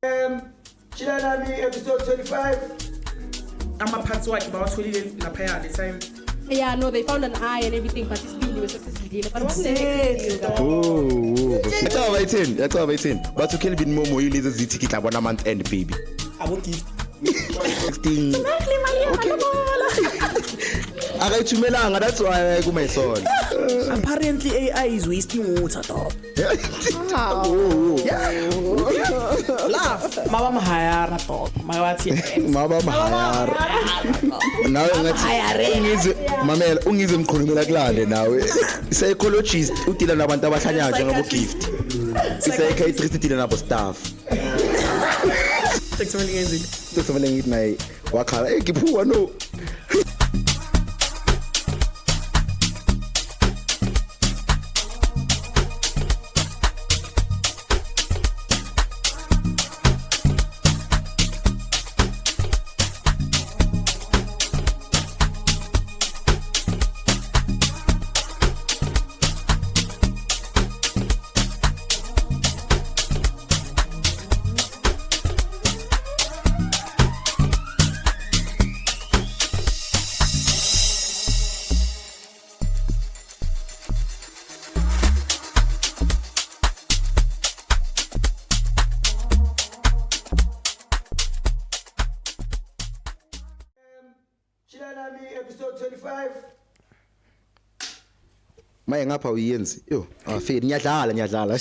Chilalami episode 25. Amaphansi wakhe bawatholile laphaya the time. Yeah, no, they found an eye and everything, but it's been successfully. But what's the That's how I think. That's how I think. But to kill bin momo you lose the ticket like 1 month end baby. I will give 16. Akayithumelanga, that's why I go my son. apparently AI is wasting water dog. Laugh. Mama mahayara dog. Mawathi. Mama mahayara. Nawe ngathi ungize mamela ungize mkhulumela kulande nawe. Psychologist udila nabantu abahlanya njengabo gift. Psychiatrist udila nabo staff. Sekumele ngithi naye wakhala ngiphuwa no. Chilalami episode 25. Maye ngapha uyenzi. Yo, afeli nyadlala.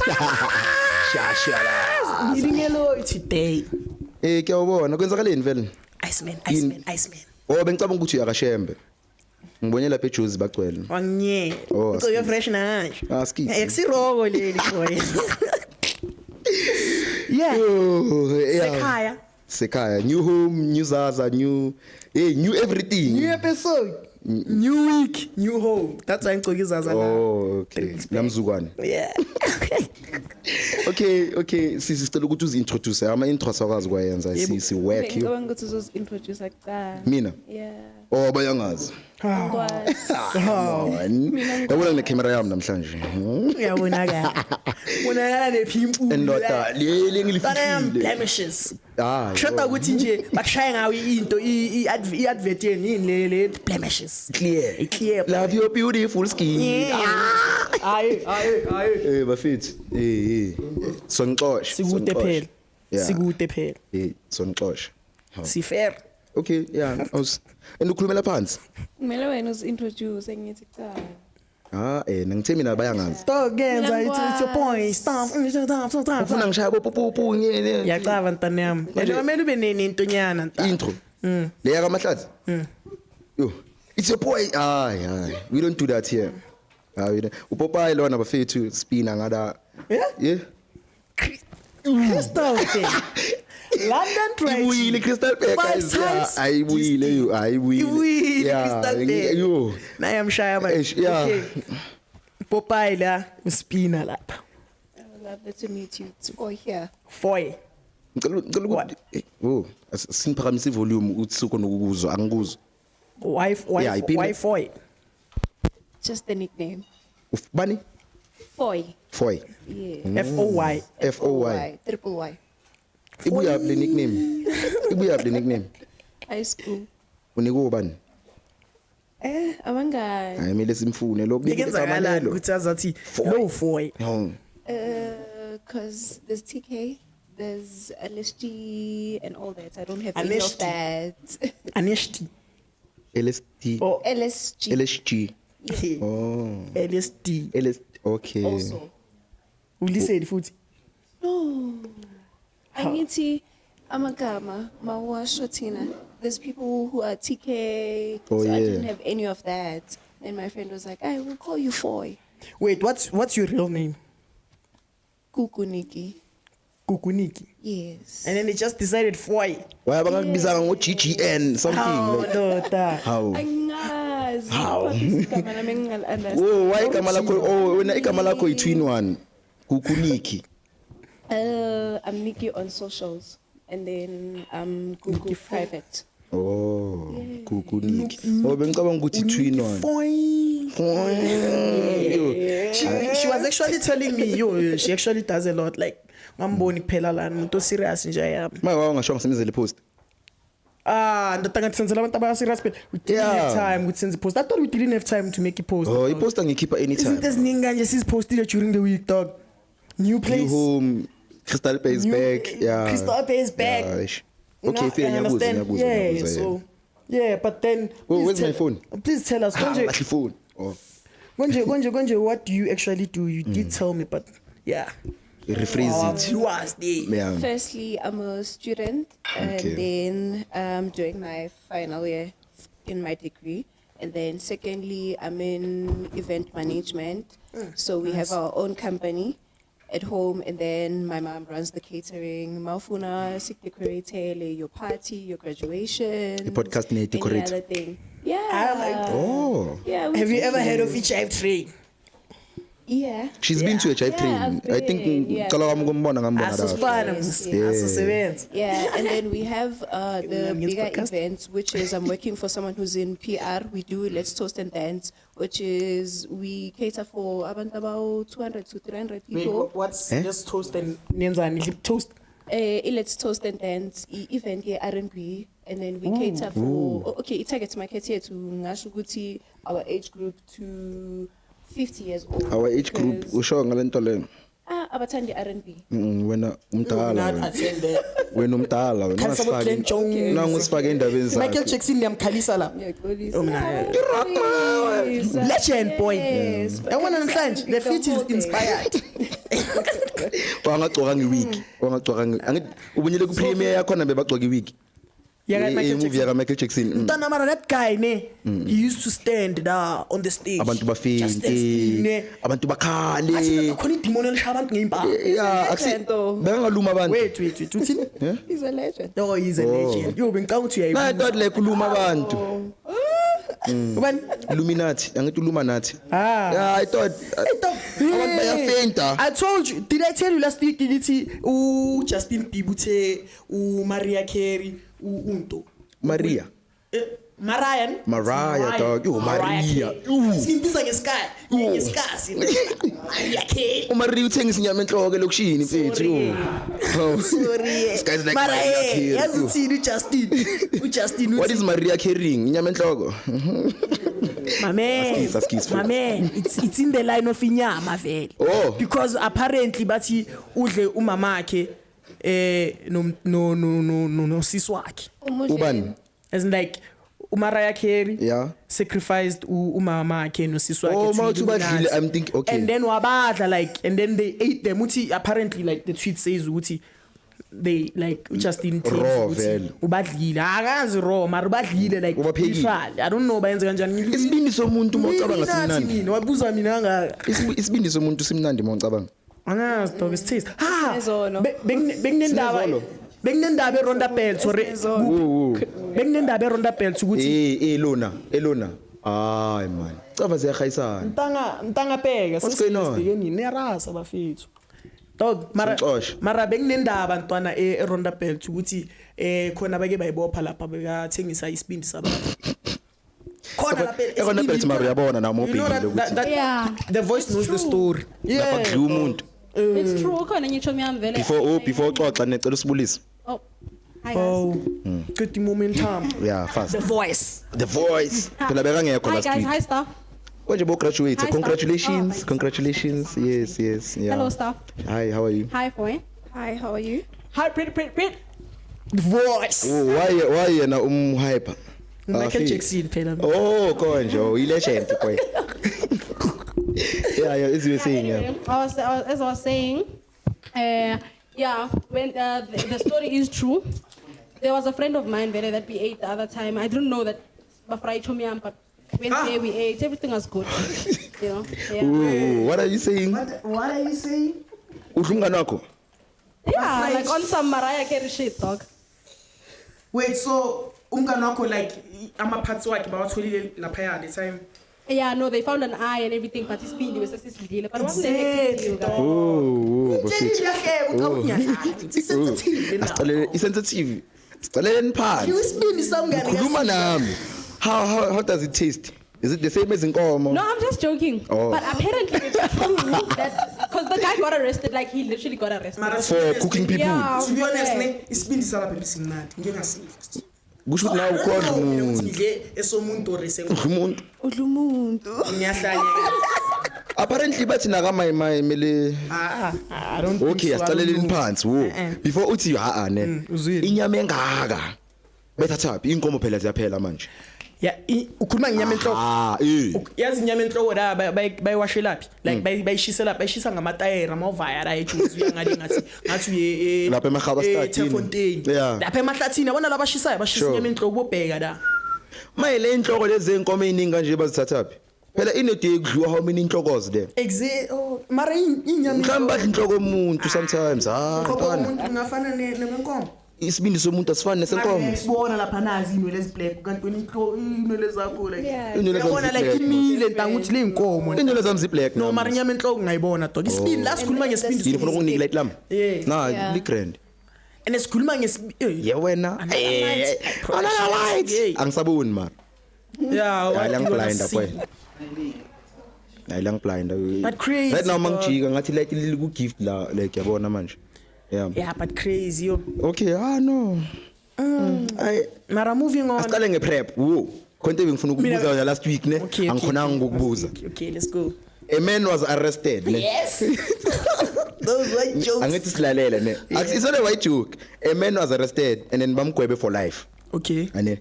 Shashala. Ngilingelo today. Kuyawubona kwenzakaleni vele? Iceman. Oh bengicabanga ukuthi uyakashembe. Ngibonye lapha eJuice bagcwele. Wangiyela. Oh, Ucoyo fresh nanje. Skits. Eksiroko leli boy. Yeah. Sekhaya. Sekhaya, new home, new Zaza, new everything. New episode. New week, new home. That's why ngicoko izaza la. Oh, okay. Namzukwane. Yeah. Okay, sisicela ukuthi uzintroduce ama intros akwazi kwayenza si work you. Ngicabanga ukuthi uzointroduce akuqala. Mina? Yeah. Oh bayangazi. Yabona ne camera yami namhlanje. Uyabonakala. Bonakala nephimpu. Endoda le ngilifile. Blemishes. Shoda ukuthi nje bakushaya ngawe into i-advert yeni le blemishes. Clear. Love your beautiful skin. Hayi. Bafethu. Sonxosh. Sikude phela. Sonxosh. Si fair. Okay, yeah. Ukhulumela phansi. Kumele wena uzintroduce ngithi cha. Ngithe mina bayangazi. Stop genza it's your point. Stop. Ufuna ngishaya popopo ngene. Yacaba ntana yami. Yena kumele ube nentonyana ntana. Intro. Le yaka mahlathi. Yo, it's your boy. Hayi. We don't do that here. We don't. Upopeye lona bafethu spina ngada. Yeah. Crystal thing. London Train. Ibuyile Crystal Bear guys. Ayibuyile. Crystal Bear. Yo. Naye amshaya manje. Okay. Popeye la uspina lapha. I would love to meet you too. Oh here. Foy. Ngicela ukuthi siniphakamisa ivolume utsuko nokukuzwa angikuzwa. Why Foy? Just the nickname. Bani? Foy. Foy. Yeah. FOY. Triple Y. Ibuya le nickname. High school. Uniko bani? Abangani. Hayi mele simfune lo Ngenzakala ukuthi azathi no Foy. Cause there's TK, there's LSG and all that. I don't have any of that. Anishti. LSD. Oh, LSG. Yeah. Oh. LSD. Okay. Also. Ulisedi futhi. No. Angithi amagama mawasho thina. There's people who are TK. Oh, so yeah. I didn't have any of that. And my friend was like, I will call you Foy. Wait, what's your real name? Kukuniki. Yes. And then they just decided Foy. Why bangakubizanga ngo GGN something. How? Angazi. How? Igama lami ngingal-understand. Oh, why igama lakho? Oh, wena igama lakho i-twin one. Kukuniki. I'm Nikki on socials. And then I'm Kuku private. Oh, Kukuniki. Oh, bengicabanga ukuthi twin one. She was actually telling me, she actually does a lot. Like, ngamboni kuphela lana umuntu serious nje yami Maye ngasho ngisemizele post. Ndatanga senzela abantu aba serious phela we didn't have time ukuthi senze post. I thought we didn't have time to make a post. Oh, ipost ngikhipha anytime. Izinto eziningi kanje sizipostile during the week dog. New place. New home, Crystal Bay is back. Yeah. Crystal Bay is back. Okay, fair enough. Yeah, so yeah, but then where's my phone? Please tell us My phone. Oh. Gonje, what do you actually do? You did tell me, but yeah. Rephrase it. You was there. Yeah. Firstly, I'm a student, and then I'm doing my final year in my degree. And then secondly, I'm in event management. So we have our own company at home, and then my mom runs the catering. Mafuna, sick decorator, your party, your graduation. The podcast need decorate. Any other thing. Yeah. I like Oh. Yeah. Have you ever heard of each Hive train? Yeah. She's been to a chive train. I've I think been, yeah. cala ngambona Asosifana asosebenza. Yeah, and then we have the News bigger podcast. events, which is I'm working for someone who's in PR. We do Let's Toast and Dance, which is we cater for about 200 to 300 people. What's just toast and nenzani lip toast? Let's Toast and Dance event here R&B, and then we cater for it targets market here to ngasho ukuthi our age group to 50 years old. Our age group usho ngalento le. Abathandi R&B. Wena umdala. Not attend there. Wena umdala wena Khalisa bo Glenn Jones. Nangusifake endabeni zakhe. Michael Jackson ngiyamkhalisa la. Yeah, good. Legend boy. Yes. Yabona namhlanje the feat is inspired. Wangagcoka ngeweek. Angithi ubunyele ku premiere yakho na bebagcoka iweek. Yeah, Michael movie Jackson. yaka Michael Jackson. Mntana mara that guy ne he used to stand there on the stage. Abantu Just stand bafinte, ne. abantu Athi bakhale. khona idemon elishaya abantu ngeimpala. Yeah, akusi Legend though. bengaluma abantu. Wait, uthini? He's a legend. Oh, he's a legend. Yo bengicanga ukuthi Na uyayibuza. thought like uluma abantu. Ubani? Illuminati, angithi Illuminati. Ah. Yeah, I thought abantu bayafenta. I told you, did I tell you last week ukuthi Justin Bieber uthe Mariah Carey unto Maria. Mariah dog. Yo, Maria. Simbiza ngesikhathi. Ngesikhathi. Mariah Carey. uMaria uthengisa inyama enhloko elokushini mfethu yo. Sorry. This guy's like Mara Mariah Carey. yazi uthini Justin What is Maria carrying? Inyama enhloko. Mame, Askis. mame, it's in the line of inyama vele. Oh. Because apparently bathi udle umamakhe no sisi wakhe. Ubani? As in like uMariah Carey Yeah. sacrificed umamakhe no sisi wakhe. Oh, to mawuthi Illuminati. badlile, I'm thinking, okay. And then wabadla like, and then they ate them. Uthi apparently like the tweet says uthi they like Justin claims Raw ukuthi vele. ubadlile akazi raw mara ubadlile like Ubaphekile. literally. I don't know bayenze kanjani. Isibindi somuntu mawucabanga Illuminati simnandi. mina wabuza mina nga Isibindi somuntu simnandi mawucabanga. angazi dog is taste ha Sinezono. bekunendaba Sinezolo. bekunendaba eRonda Belt sorry bekunendaba eRonda Belt ukuthi Elona. Hayi man. Cava ziyahayisana. mtanga peke What's going on? sesibhekeni nerasa bafethu dog Simxoshe. mara bekunendaba ntwana eRonda Belt ukuthi khona bake bayibopha lapha bekathengisa isibindi sabantu khona lapha eRonda Belt mara uyabona nawo mobhekile ukuthi Yeah. the voice knows the story lapha kudla umuntu. It's true. Khona ngisho mina vele. Before uxoxa necela usibulise. Oh. Hi guys. oh good momentum Yeah, fast. the voice The voice. Phela bekangekho Hi last guys. week. Hi staff. Konje bo graduate. Hi, staff. Congratulations. Oh, Congratulations. Yes. Yeah. Hello staff. Hi, how are you? Hi Foy. Hi, how are you? hi pretty the voice Oh, why yena hyper? Michael Jackson phela Oh, konje. Oh, legend boy. Yeah, as you were saying, yeah. Anyway, as I was saying, yeah, when the story is true, there was a friend of mine Vele, that we ate the other time. I didn't know that Bafrai Chomiam, but when there we ate, everything was good. You know? Yeah. Ooh, what are you saying? what are you saying Udlunga nakho? Yeah, like on some Mariah Carey shit, dog. wait so umngane wakho like ama-parts wakhe bawatholile laphaya the time Yeah, no, they found an eye and everything, but his speed was just but it wasn't anything to you guys. Oh, bafethu. sensitive Sensitive. Sicaleni phansi. isibindi samngane Khuluma nami. How does it taste? Is it the same as inkomo? No, I'm just joking. Oh. But apparently it's true that because the guy got arrested, like he literally got arrested. Mara, For cooking people. Yeah. To be honest, Yeah. ne isibindi salapha besimnandi ngeke ngasidla. kusho ukuthi nawe ukhona umuntu Ngidle esomuntu oreseng. umuntu Umuntu. Ngiyahlanya. apparently bathi nakamayimay emele I don't think okay so. asicaleleni phansi wo before uthi ne uzwile. inyama engaka bethathaphi inkomo phela ziyaphela manje Yeah, ukhuluma ngenyama enhloko. Yazi inyama enhloko la bayiwashelaphi? Like bayishisela bayishisa ngamatayera amavaya la ejuzi uyangale ngathi uye Lapha eMagaba Stadium. Tefontein. Yeah. Lapha emahlathini yabona labashisayo bashisa Sure. inyama enhloko bobheka la. mayele inhloko lezi enkomo eziningi kanje bazithathaphi phela inedi ekudliwa how many inhlokozi there Mara inyama mhlawumbe badla inhloko yomuntu sometimes Ngoba ntwana umuntu ungafana nenkomo. isibindi somuntu asifani nesenkomo Sibona lapha nazi inwele eziblack kanti wena inwele zakho like. Yeah. Inwele zami Yabona like zi-black. imile ntanguthi leinkomo. inwele zami zi-black No nami. mara inyama enhloko ngayibona dog. Isibindi la sikhuluma ngesibindi. Yini ufuna ukunginika light lami Yeah. na Yeah. ligrand And sikhuluma ngesibindi. ye wena another light angisaboni ma Yeah, hayi what you wanna langiblinda see. kwena hayi langiblinda But crazy, right now dog. mangijika ngathi light liku gift la like yabona manje yeah Yeah, but crazy yo. okay no ay Mara moving on. asiqale ngeprep wo konke bengifuna ukubuza Mina- wena last week ne Okay, angikhonanga ukubuza Okay, let's go. a man was arrested ne Yes. Those were jokes. angithi silalela ne it's not a white joke a man was arrested and then bamgwebe for life Okay. ane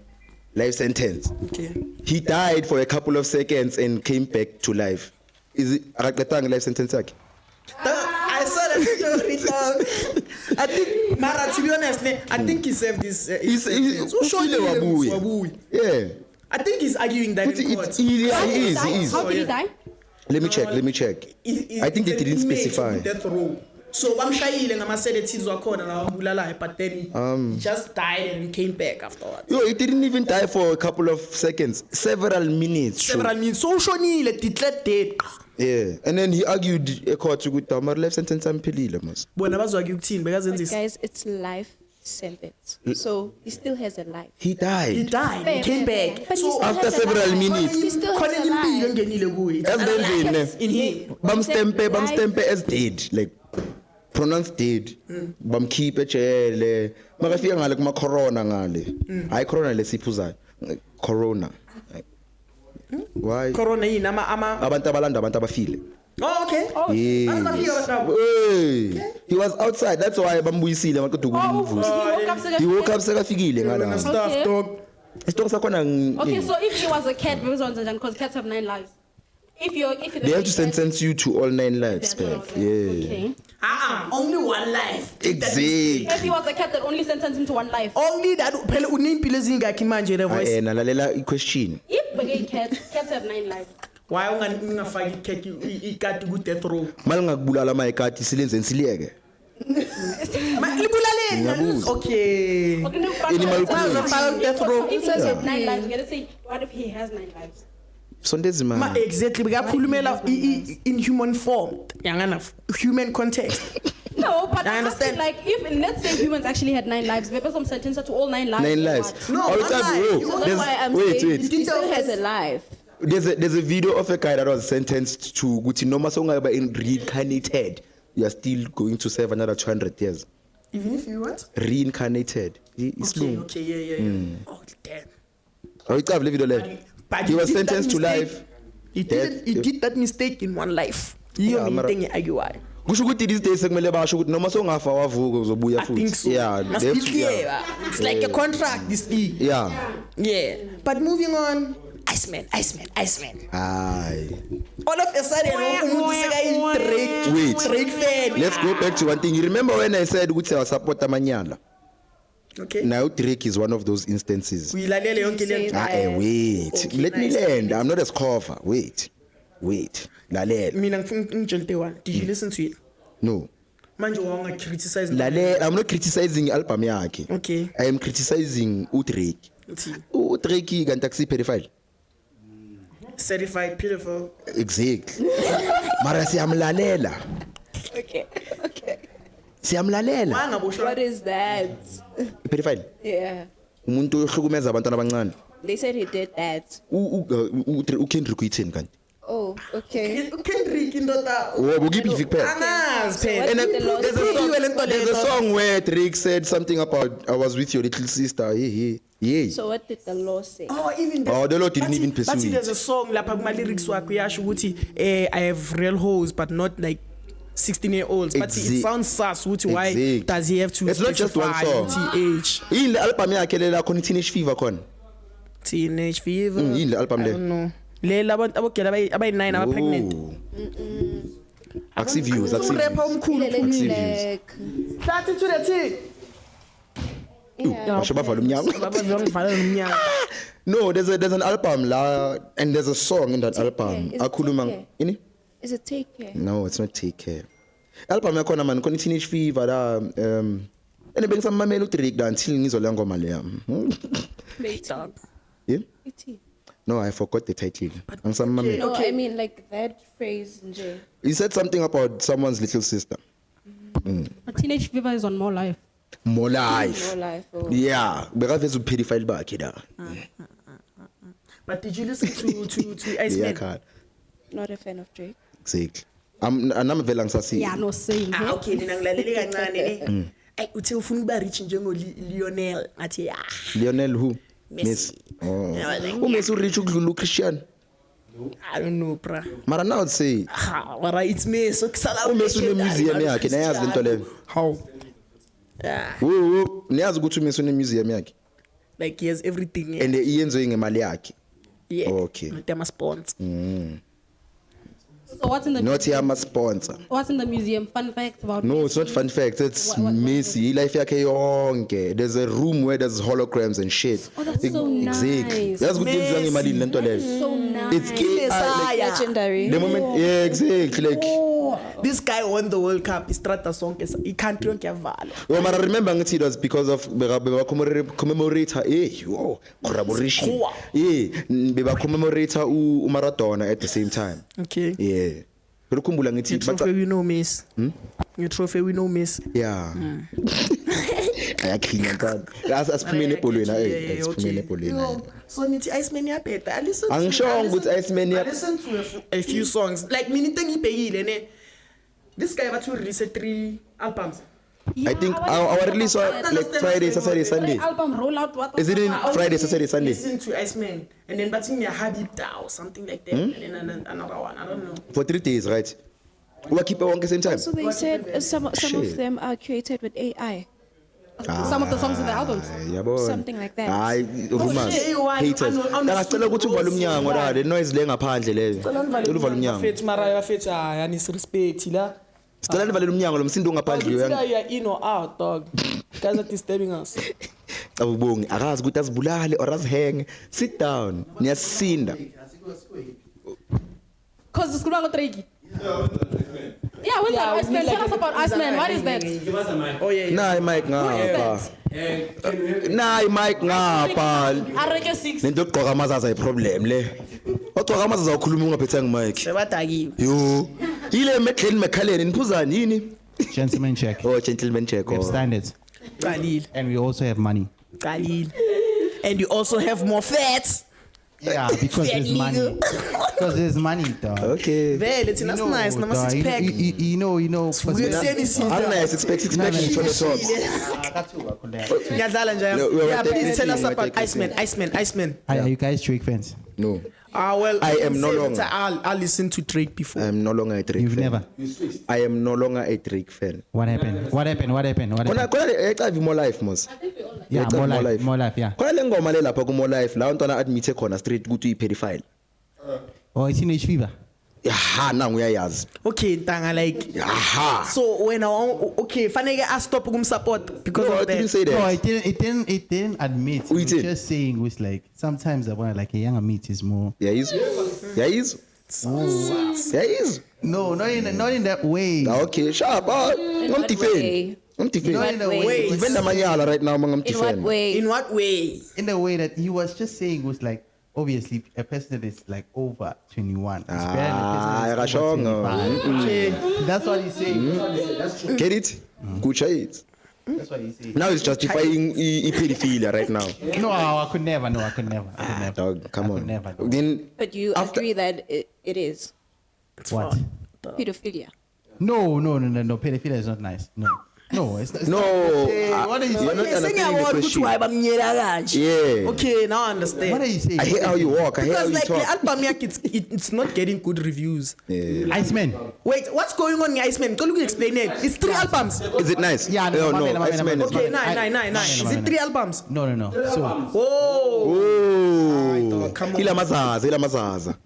life sentence Okay. he died for a couple of seconds and came back to life is it akaqedanga life sentence yakhe I saw that story dog. I think Mara, to be honest, I think he served this. ushonile wabuya yeah I think he's arguing that Futhi in court. he is How did he die? let me check I think they didn't specify Death row. So bamshayile ngama-sedatives wakhona la wabulalayo, but then he just died and came back afterwards. yo he didn't even die for a couple of seconds several minutes Several minutes. So ushonile, declared dead. yeah and then he argued a court ukuthi amar life sentence amphelile mas Bona bazwake ukuthini But bekazenzisa. guys, it's life sentence. So he still has a life. he died He died, he came back. But he So still after has a several life. minutes. He still khona has a impilo life. engenile kuye. It's Emzenzini alive in him. bamstempe as dead like pronounced dead bamkhiphe ejele makafika ngale kuma corona ngale hayi corona lesiphuzayo corona why Corona yini ama. abantu abalanda abantu abafile Oh, okay. yes Abafika abantu. hey he was outside that's why bambuyisile maqeda Oh, ukumvusa he he woke woke up up sekafile Wena ngala stuff Okay. dog. isitoko sakhona Okay, so if he was a cat, because cats have 9 lives. If they have to sentence you to all 9 lives back yeah Okay. Only one life. exactly If he was a cat that only sentenced him to 1 life. Only that phela unempilo ezingakhi manje le voice. nalalela i-question If again cats have 9 lives. Why ungafaki ikheki ikati ku death row? malingakubulala amayekati silenzeni siliyeke Libulaleni. Ngiyabuza. Okay. Okay, no, but Animal cruelty. Death row. If he has 9 lives, we're gonna say, what if he has 9 lives? sondezima Ma exactly bekakhulumela in human form. Yangana human context. No, but I I understand. understand. Like, if let's say humans actually had 9 lives, maybe some sentence to all 9 lives. 9 or lives what? No, all the one time life. So that's there's- why I'm wait saying wait he still has a life. there's a video of a guy that was sentenced to ukuthi noma songaba reincarnated you are still going to serve another 200 years Even if you what? reincarnated isilungu Okay, yeah. Oh damn. awuyicavi le video leyo But he was did that sentenced to mistake. life He did that mistake in one life. Yiyo Yeah, mina mara- into engiarguewayo. kusho ukuthi these days sekumele basho ukuthi noma songafa wavuka uzobuya I think so. yeah Must they be have to- clear. yeah. It's like a contract, this thing. yeah Yeah. But moving on. Iceman. hayi All of a sudden, umuntu sekayi Wait. Drake fan. let's go back to one thing you remember when I said ukuthi awasupport amanyala Okay. now Drake is one of those instances Uyilalele yonke le nto. wait Okay, let me nice. land I'm not a scoffer wait lalela Mina ngifuna ngijente one. Did you listen to it? no Manje wanga criticize lalela I'm not criticizing album yakhe Okay. I am criticizing uDrake Uthini? uDrake kanti akusi pedophile Certified pedophile. exactly mara siyamlalela Okay. siyamlalela Wangaboshwa. What is that? pedophile Yeah. umuntu ohlukumeza abantwana abancane They said he did that. uKendrick uyithini kanti Oh, okay. Kendrick indoda. Oh, ukiphi kuphela. Angazi phela. And What's the law there's a song where Drake said something about I was with your little sister. Yeah. So what did the law say? Oh, even Oh, the Lord didn't even pursue But it. there's a song lapha kuma lyrics wakhe yasho ukuthi I have real hoes but not like 16-year-olds. But it Exact- sounds sus ukuthi why Exact. does he have to It's not just one specify song. age? Yini le album yakhe lela khona Teenage Fever khona. Teenage fever. Yini le album I le? don't know. Le abantu abogela abayi9 aba pregnant. Axi views, axi Rapper views. omkhulu. Like, Thathi to the thing. yeah. Basho bavala umnyango. Baba ngivala nomnyango. No, there's an album la and there's a song in that album. Care. Is it Akhuluma Take Care? ini? Is it take care? No, it's not Take Care. Album yakhona man khona Teenage Fever la ene bengisamamela uDrake la until ngizola ngoma leya. Wait. Yeah? Wait. No, I forgot the title. Angisamamela. No, I mean like that phrase, nje. He said something about someone's little sister. But Teenage Fever is on More Life. More life. No life. Oh. Yeah, bekaveza upedophile bakhe da. But did you listen to Iceman? Yeah, card. Not a fan of Drake. Exactly. I'm vela ngisasi. Yeah, no saying. Ah, okay, mina ngilalele kancane ne. Ay uthe ufuna ukuba rich njengo Lionel ngathi ah. Lionel who? Messi. Oh. Yeah, I think- Messi rich ukudlula uChristian. I don't know, bra. Mara now say Ha, wara it's me so kusala uMessi une museum yakhe nayazi lento leyo. How? Yeah, Wo, niyazi ukuthi uMessi une museum yakhe like he has everything. Yeah. and iyenziwe ngemali yakhe. Yeah. Okay. Them sponsor. So what's in the Not yama sponsor. what's in the museum? Fun facts about No, it's not fun fact. It's What- Messi. Life yakhe yonke. There's a room where there's holograms and shit. Oh, that's so Exactly. nice. Yazi ukuthi yenziwa ngemali lento leyo. so nice. It's like Legendary. the moment yeah, exactly like This guy won the World Cup. Istrata song I can't yonke yavala. well, I remember ngithi it was because of beba commemorate collaboration. Sikhuwa. Yeah, beba commemorate uMaradona at the same time. Okay. Yeah. Pero khumbula ngithi Your trophy we know miss. Your trophy we know miss. yeah. Ayakhinya nkani. Asiphumele ebholweni Yeah, asiphumele ebholweni. So nithi Iceman yabheda. I listen to Angishongo ukuthi Iceman I listen to a few songs. Like mina into engibhekile ne. This guy bathu release 3 albums. I think our release was like Friday, Saturday, Sunday. Album rollout. What? Is it in Friday, Saturday, Sunday? Listen to Iceman and then bathi Habib Da or something like that. And then another one. I don't know. For 3 days, right? We keep it on the same time. So they said some Shit. of them are created with AI. Some of the songs in the albums. Yabo. Something like that. Hayi, rumors. Haters. Ngacela ukuthi uvale umnyango la, the noise le ngaphandle leyo. Cela uvale umnyango. Fethu mara fethu yani respect la. Sicela nivalele umnyango lo msindo ongaphandle You yoyang. are in or out, dog. Guys are disturbing us. Awubongi, akazi ukuthi azibulale or azihenge. Sit down. Niyasinda. Cause it's Kulwango Drake. Yeah, when's that Iceman? Tell us about Iceman. What is that? Oh yeah. Nayi mic ngapha. Nayi mic ngapha. Areke 6. Lento ogqoka amazaza iproblem le. Ogqoka amazaza ukhuluma ungaphethanga mic. Sebadakiwe. Yo. Ile medleni mekhaleni niphuzani yini? Gentleman check. Oh, gentleman check. We have Oh. standards. Qalile. And we also have money. Qalile. And you also have more fats. Yeah, because there's money. Because there's money, dog. Okay. Vele thina You know, nice nama dog, six pack. you know. Ukuseni isinto. Anginayo expect from the top. Ngiyadlala nje. No, we are Yeah, please taking tell us it, we are about taking it. Iceman. Are you guys Drake fans? No. Well, I am no say longer. that I listened to Drake before. I am no longer a Drake You've fan. never. I am no longer a Drake fan. What happened? Khona ecavi more life mos. Yeah, Ecavi more life, yeah. Khona le ngoma le lapha ku more life la untwana admit khona straight ukuthi uyipedophile. Oh, it's Teenage Fever. Ha nangu uyayazi. Okay, ntanga like. Aha. So when okay, fanele I stop support because No, I of didn't that. say No, that. it didn't admit. We It was did. just saying was like sometimes I want like a younger meat is more. Yeah, is. Yeah, is. Yeah, is. No, not in that way. Okay, sharp. I'm what defend. way? I'm defend. Not in a way? way. Defend the manyala right now, I'm In what defend. way? In what way? In the way that he was just saying was like obviously a person that is like over 21. It's better than a person that is over Rakashongo. 25. Okay. That's what he's saying. Get it? Kucha it. That's why you say. Now he's justifying pedophilia right now. No, I could never. No, I could never. Dog, come I could on. never. Then But you agree that it is What? pedophilia. No. Pedophilia is not nice. No, it's not. no, What are you you're saying? not understanding the question. Yeah. Okay, now I understand. What are you saying? I hate how you walk. I hate how Because you like the talk. album it's not getting good reviews. Iceman. Wait, what's going on in Iceman? Can you explain it? It's 3 albums. Is it nice? Yeah, no, no, no. Iceman is Okay, not. nine. Is it 3 albums? No. So Oh. Oh, ilamazaza.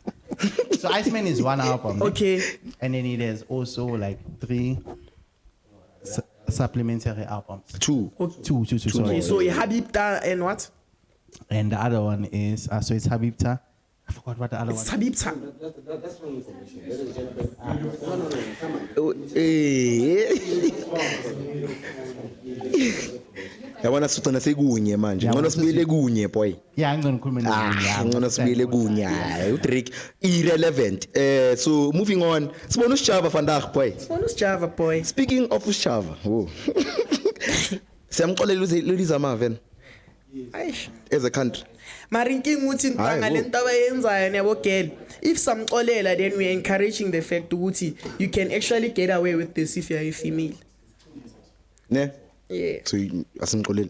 Iceman is one album. Okay. And then there's also like 3 supplementary albums. Two. Sorry. So Habibta and what? And the other one is so it's Habibta. I forgot what the other It's one. Habibta. Oh, yabona sithona sekunye manje ngcono sibile kunye boy Yeah, I'm gonna come in. ngcono sibile kunye hayi uDrake irrelevant so moving on sibona uSjava vandag boy Bonus Java boy. speaking of uSjava oh siyamxolela uLiza Marvin Aish. as a country Marinking uthi ntanga Hayi, lento abayenzayo niyabo girl. If samxolela then we are encouraging the fact ukuthi you can actually get away with this if you are a female. ne Yeah. so asimxoleli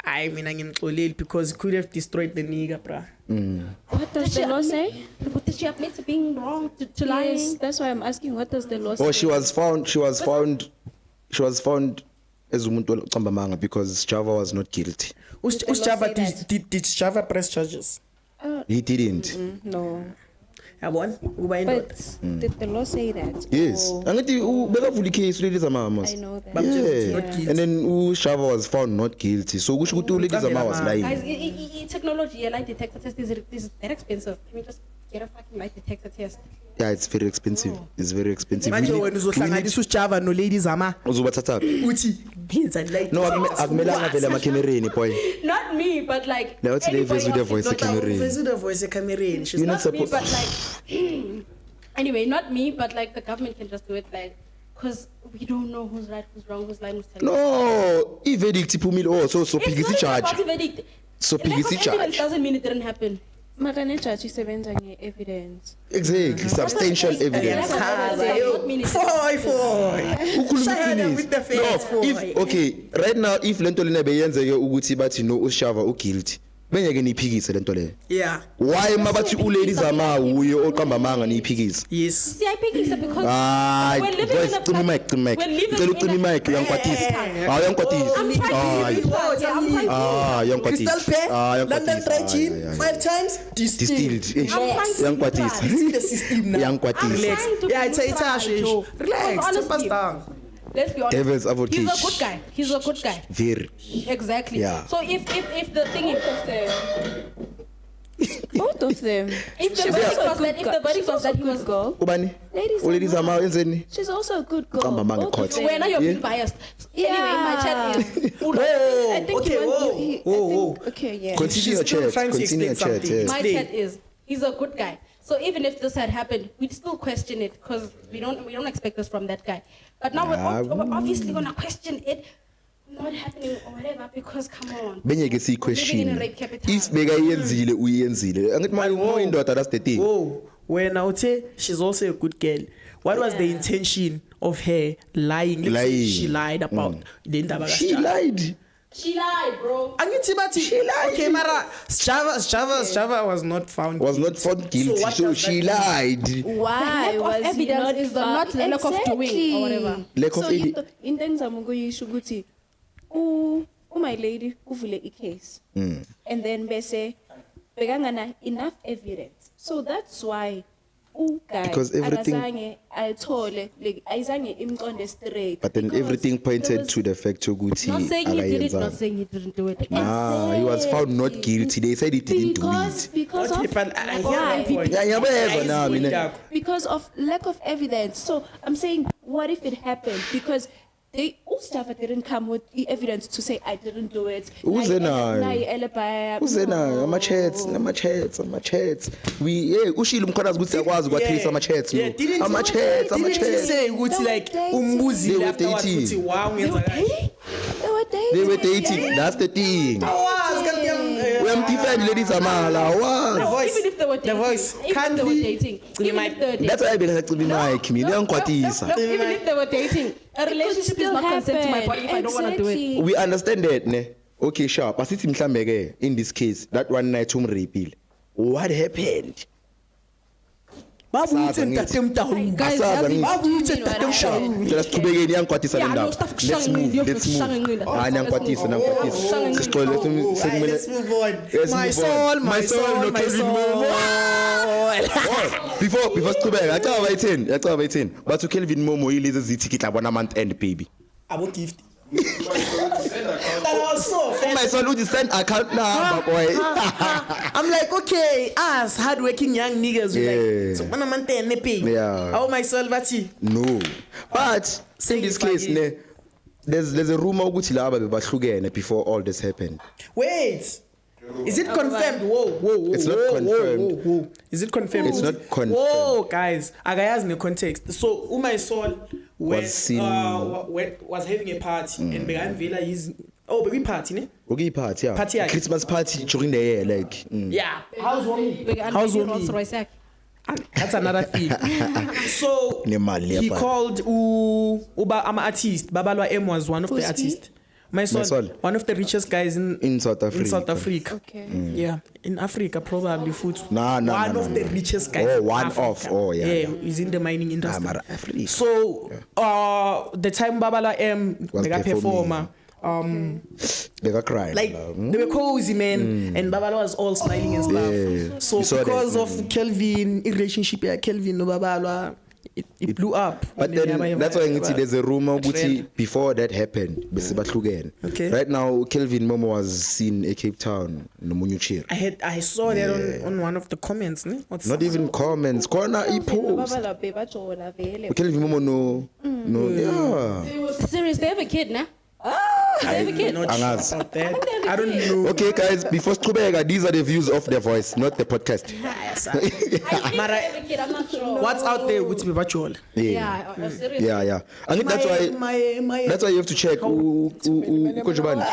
I mean ngimxoleli because it could have destroyed the nigga, bruh. What does the law say? Did she admit to being wrong, to lying? Yes, that's why I'm asking. What does the law say? oh she was found as umuntu ocamba manga because Java was not guilty Java say that? did Java press charges? he didn't No. Yabona kuba But indoda. did the law say that? yes Or- angithi ubekavula icase uLiza Mama I know that. But just yeah. not guilty. And then uShava was found not guilty. So kusho ukuthi uLiza Ma was Guys, lying. technology, a lie detector test is that expensive. Can we just get a fucking lie detector test? Yeah, it's very expensive. It's very expensive. Manje wena uzohlanganisa uJava no ladies ama uzobathatha. uthi ngenza like No, akumelanga vele amakemereni boy. Not me, but like. Now it's anybody levels with the else. voice camereni. Uveze the voice ecamereni. She's You're not not Not me, supposed but like. Anyway, not me, but like the government can just do it, like, because we don't know who's right, who's wrong, who's lying, who's telling. No, i-verdict iphumile oh so It's phikisa not even i-charge. about the verdict. So Lack of phikisa evidence i-charge. doesn't mean it didn't happen. Makane judge isebenza nge-evidence. Exactly, substantial evidence. Ukhuluma Shayela iqiniso. with the face, No, boy. if okay, right now if lento lena beyenzeke ukuthi bathi no uShava uguilty. Bengeke niphikise lento leyo. Yeah. Why mabathi uLadies Ama uye oqamba manga niphikise? Yes. See, I pick it because Hayi, we're living boys in a cima mic, cima mic. we're living Cela in ucima a- mic uyangikwatisa. Ah, uyangikwatisa. I'm trying to Hayi. give you part, yeah, I'm trying to- Ah, uyangikwatisa. Crystal Pear, Ah, London Dry Gin, uyangikwatisa. 5 times Distilled. distilled. Uyangikwatisa. See the system now. Uyangikwatisa. Relax. trying to Yeah, be it's neutral, Joe. relax. Because Take us honestly- down. Let's be honest. Devil's advocate. He's a good guy. He's a good guy. Very. Exactly. Yeah. So if the thing is Both of them. if the She's verdict also a was good that if girl. the verdict She's was also that a he good was girl. Ubani? Ladies uLadies Ama wenzeni? She's also a good girl. Qamba manga Both of court. them. when you're being Yeah. biased. Yeah. Anyway, my chat is I think Okay, you want- whoa, he- I whoa, think- Okay, yeah. Continue She's your still chat. trying to Continue your explain chat. something. Yes. my Explain. chat is he's a good guy. So even if this had happened, we'd still question it because we don't expect this from that guy. But now we're obviously gonna question it not happening or whatever because come on. Bengeke Living in a siyiquestion. rape capital. If bekayenzile uyenzile. Angithi uma indoda that's the thing. Oh, when I would say she's also a good girl. What was the Yeah. intention of her lying? Let's say Lying. she lied about the ndaba She kaSjava. lied. She lied, bro. Angithi bathi She lied. okay mara Java was not found Was not found guilty. what So does she that mean? lied. Why The lack of was he evidence not is the not the lack of doing or whatever. Lack of So into engizama ukuyisho ukuthi my lady uvule icase and then bese bekangana enough evidence. So that's why guy Because everything- akazange ayithole like ayizange imqonde straight. But then because everything there pointed was- to the fact ukuthi Not saying he did it, not akayenza. saying he didn't do it. Ah, he was found not guilty. They said he didn't do it. Because Okay, of but I hear why? your point. Yeah, ngiyabezwa I nami, see ne. yakho. Because of lack of evidence. So I'm saying, what if it happened? Because uSjava didn't come with the evidence to say I didn't do it. Uze nayo. Nayi alibi. Uze nayo ama-chats. We ushilo umkhalazi ukuthi siyakwazi ukwatrace ama-chats no. Didn't Ama-chats. say ukuthi like They were umbuzile dating. afterwards They were ukuthi wow ngenza kahle. They were They were dating. That's the thing. When defend ladies amala. The voice. Even if they were dating. The voice. Even if they were dating. Even if they were dating. That's why I been to be Mike. Me don't kwatisa. Even if they were dating, a relationship is not consent to my body if I don't want to do it. We understand that, ne? Okay, sure. But it's mhlambe in this case, that one night rape. What happened? Guys, Let's move. Let's move on. My soul. Before Stubega, I tell 18. But to Kelvin Momo, he leaves the ticket at 1 month end, baby. About gift. That was so fair. My son would send account now, boy. I'm like, okay, us hardworking young niggas, we like, so when I'm on 10, pay. Yeah. Oh, my soul, Vati. No. But in this case, ne, there's a rumor before all this happened. Wait. Is it confirmed? Whoa. It's not confirmed. Whoa. Is it confirmed? It's not confirmed. Whoa, guys. Agaya's in the context. So, my soul was having a party and began Villa is baby party, ne? Okay, party, yeah. Party, yeah. Christmas party during the year, like. Yeah. How's That's another thing. So he called I'm artist. Babalwa M was one of the artists. My son, one of the richest guys in South Africa. Okay. Yeah, in Africa probably food. One of the richest guys. Oh, one of. Oh, yeah. Yeah, he's in the mining industry. So the time Babala M was a performer. They were crying. Like they were cozy, man, and Babala was all smiling and stuff. Yeah. So because of Kelvin relationship, Kelvin no Babala. It blew up. But then that's why there's a rumor before that happened. Okay. Right now, Kelvin Momo was seen in Cape Town, no Munyuchir. I saw that on one of the comments. Ne? Not even comments. Corner he post. Kelvin Momo no. Yeah. Serious, they have a kid, nah? I don't know. Okay, guys, before Stubega, these are the views of the voice, not the podcast. I'm not sure. What's out there with Bibachol? Yeah. I think that's why you have to check. Kojubani.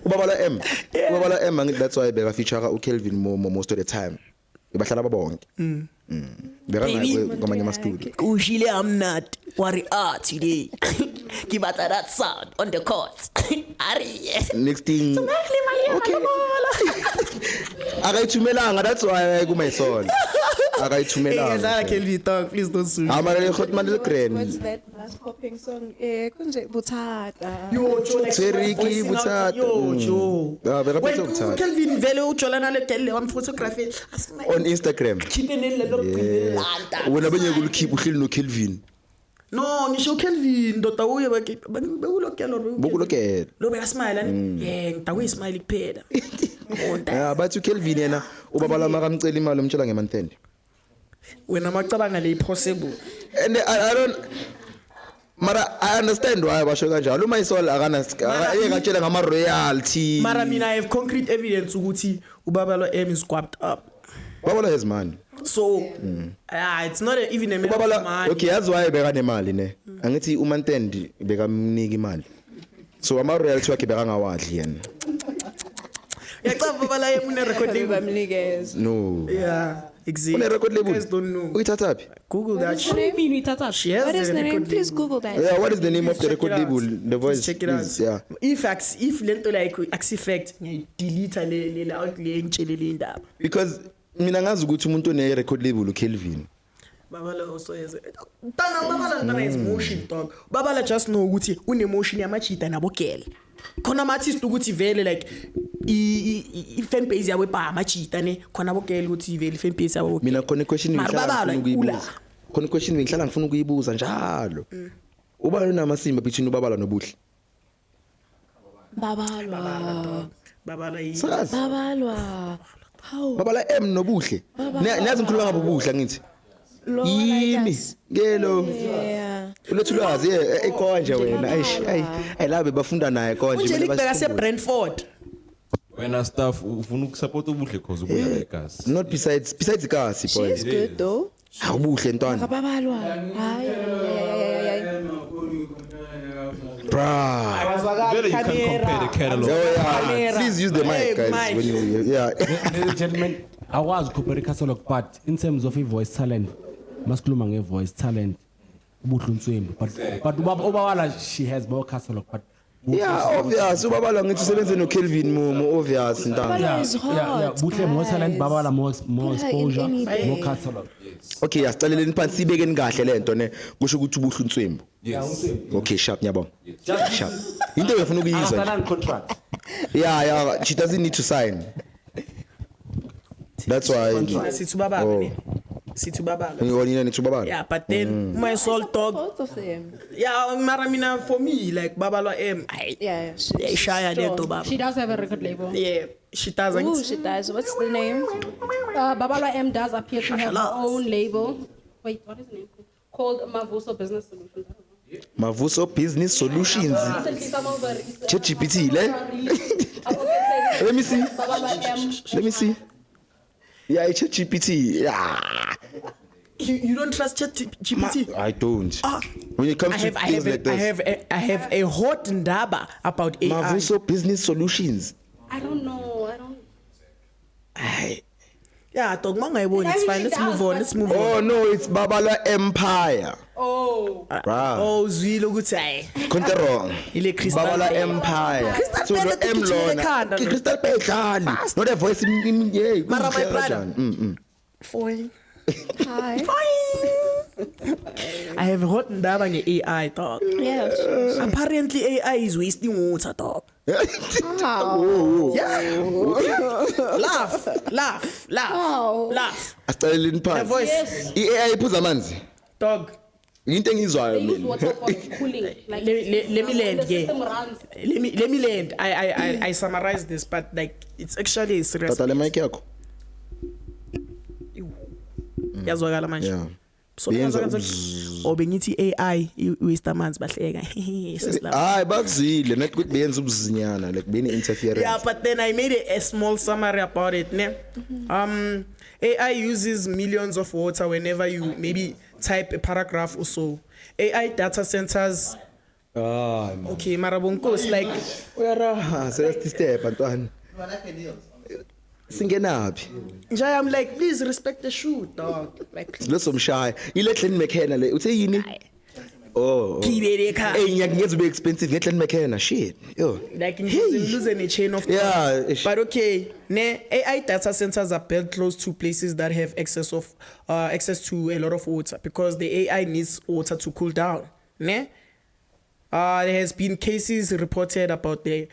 Ubabala M. Ubabala M. I think that's why they feature Kelvin Momo most of the time. Bahlala babonke. Kushile I'm not worry art today. Give us that sound on the court. Next thing. Okay. Agayithumelanga, that's why I go my son. Agayithumelanga. Kelvin talk, please don't sue. What's that last popping song? Kunje Buthata. Seriki Buthata. When Kelvin vele ujola le tele am photography on Instagram. When abanye keep uhleli no Kelvin. No, nisho Kelvin ndoda uye bokulokela lo bekasmile ngitawe smile kuphela. Yeah, but Kelvin yena ubabala makamcela imali umtshela ngemanthende. Wena macabanga le possible. And I don't Mara, I understand why basho kanjalo. Uma isol akatshela ngama royalty. Mara mina I have concrete evidence ukuthi ubabalo M is squabbed up. Babala has money. So it's not even a matter of money. Okay, that's why beka nemali ne. Angithi uMantendi bekamnika imali. So ama royalty wakhe beka ngawadli yena. Yacaba babala M une record label. No. Yeah, exactly. Une record label. You guys don't know. Uyithathapi? Google that. What do you mean we touch? She has What is the name? Please Google that. Yeah, what is the name of the record label? The voice. Check it out. Yeah. If lento like Axifact, delete le outlay ngitshelele indaba. Because mina ngazi ukuthi umuntu one record label uKelvin. Babala also has Babala is motion dog. Babala just know ukuthi une emotion yamachita nabogele. Khona ama-artist ukuthi vele like i-fan base yawe ba amachita ne khona bogele ukuthi vele i-fan base yawe. Mina khona question ngihlala ngifuna ukuyibuza njalo. Uba unamasimba between ubabala nobuhle. Babalwa. How? Babala M nobuhle. Niyazi ngikhuluma ngabo buhle ngithi. Yimi ngelo. Yeah. Ulethu lwazi ekonje wena. Ayi labe bafunda naye konje. Unje likubeka se-Brentford. Wena staff ufuna ukusupport ubuhle cause ubuya eGasi. Not besides Kasi boy. She's good though. Awubuhle ntwana. Babalwa. Hayi. Bruh. Very you can compare the catalog. Oh, yeah. Please use the mic, guys. Mike. When you, yeah. Ladies and gentlemen, I was compare catalog, but in terms of a voice talent, maskuluma voice talent, but Ubawala, she has more catalog, but Yeah, obvious. Ubabala ngithi usebenze no Kelvin mo obvious ntanga. Babala is hot. Buhle more talent, Babala more Put her in exposure, anything. more catalog. Okay, yasicaleleni phansi sibekeni kahle lento ne kusho ukuthi ubuhle uNtswembu. Yes. Okay, sharp nyabonga. Sharp. Into efuna ukuyizwa. After contract. Yeah, she doesn't need to sign. That's why. Sithi ubabala ne. Sithi ubabala. Ngiyona nithi ubabala. Yeah, but then my soul dog. Both of them. Yeah, mara mina for me like Babalwa M. Yeah. Shaya strong. neto baba. She does have a record label. Yeah, she does. Ooh, she does. What's the name? Babala M does appear to have her own label. Wait, what is the name? Called Mavuso Business Solutions. Mavuso Business Solutions. Recently, some of her ChatGPT, Let me see. Babala M. Let me see. Yeah, it's ChatGPT. Yeah. You don't trust ChatGPT? I don't. When it comes to things like this. I have a hot ndaba about AI. Mavuso Business Solutions. I don't know. Yeah, dog mangayiboni, it's fine. Let's move on. Oh no, it's Babala Empire. Oh. Bruh. Oh, zwile ukuthi hayi. Conte wrong. Ile Crystal Babala Bay. Empire. Crystal So Bay no lethi M igijimele lona. ekhanda, no? Crystal Bay dlali. Not a voice yeah. Mara my brother. Fine. Hi. I have a hot ndaba nge-AI, dog. Yeah. Apparently AI is wasting water, dog. Wow. Laugh. Asicaleleni The phansi. voice, I-AI iphuza amanzi. dog. Into engizwayo They use mina. water for cooling. Like, Let me land, the yeah. system runs. Let me land. I summarize this, but like it's actually a serious. Tata le mic yakho. Yazwakala manje. Yeah. So Yenza bengithi AI waste amanzi bahleka. Hayi bakuzile nathi ukuthi beyenza ubuzinyana like beni interference. Yeah, but then I made a small summary about it. Ne? AI uses millions of water whenever you maybe type a paragraph or so. AI data centers. Okay, Marabonko like. Uyaraha select step antwana. Singenaphi? Njaya, I'm like, please respect the shoot, dog. Like, Losomshaya. Ilethleni McKenna le uthe yini? Oh. Kibeleka. Hey, ngiyakungeza ube expensive ngehleni McKenna shit. Yo. Like losing a chain of Yeah, thought. But okay, AI data centers are built close to places that have access to a lot of water because the AI needs water to cool down. Ne? There has been cases reported about them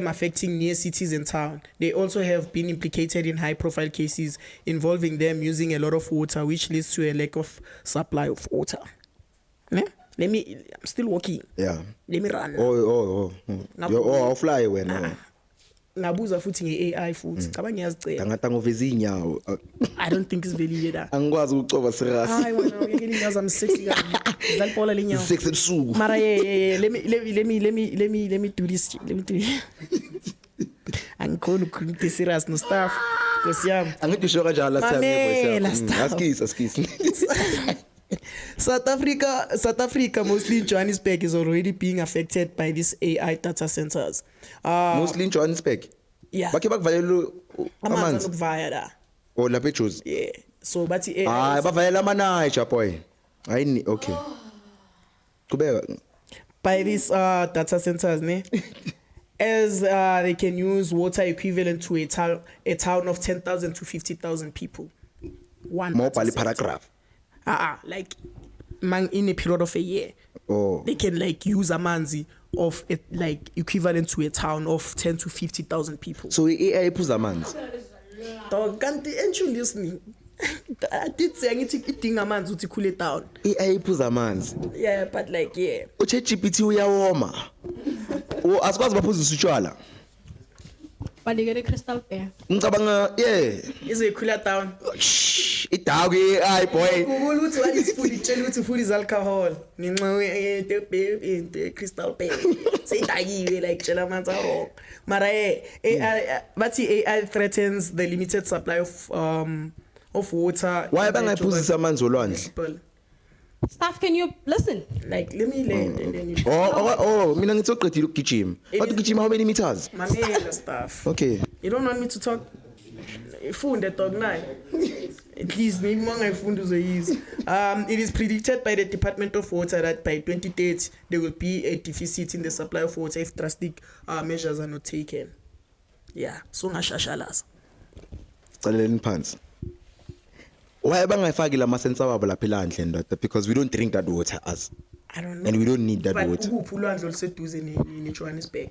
affecting near cities and town. They also have been implicated in high-profile cases involving them using a lot of water, which leads to a lack of supply of water. Ne? I'm still walking. Yeah. Let me run. Oh. Yo fly wena. Ngabuza futhi nge-AI futhi. Cabanga ngiyazicela. Ngata ngoveza inyawo. I don't think it's valid that. Angikwazi ukucoba serious. Hayi wena ngeke ngiyazi I'm sexy kabi. Zaliphola lenyawo. 6 ebusuku. Mara yeah. Let me do this. Angikhona ukukhuluma serious no staff. Nkosi yami. Angidisho kanjalo last time voice. Askisi. South Africa, mostly in Johannesburg, is already being affected by these AI data centers. Mostly in Johannesburg. Yeah. Bakhe bakuvalela amanzi. Via that. Oh lapha eJozi. Yeah. So but AI. Hayi bavalela amanayi boy. Hayi okay. Kubeka. By these data centers, ne? As they can use water equivalent to a town of 10,000 to 50,000 people. One. More paragraph. Like in a period of a year. Oh. They can like use amanzi of it like equivalent to a town of 10 to 50,000 people. So AI iphuza amanzi. Dog, can't you listening? I did say ngithi idinga amanzi uthi cool it down. AI iphuza amanzi. Yeah, but like yeah. ChatGPT uyawoma. Asikwazi baphuzisa utshwala. Banikele Crystal Bay. Ngicabanga Is it cool it down? Idawu AI boy. Ukuthi what is food itshela ukuthi food is alcohol. Ninxa into Crystal Bay. Seyidakiwe like tshela amanzi wrong. Mara AI bathi AI threatens the limited supply of water. Why bangayiphuzisa amanzi olwandle? Staff, can you listen? Like, let me land and then you. Oh, mina ngitsoqedile ukugijima. But ugijima how many meters? Mamela stuff. Okay. You don't want me to talk? Ifunde dog nine. At least maybe it is predicted by the Department of Water that by 2030 there will be a deficit in the supply of water if drastic measures are not taken. Yeah, so ngashashalas. Caleleni phansi. Why bangayifaki la masensa wabo lapha elandle ndoda because we don't drink that water as I don't know. and we don't need that water. Ukuphi ulwandle oluseduze ne Johannesburg?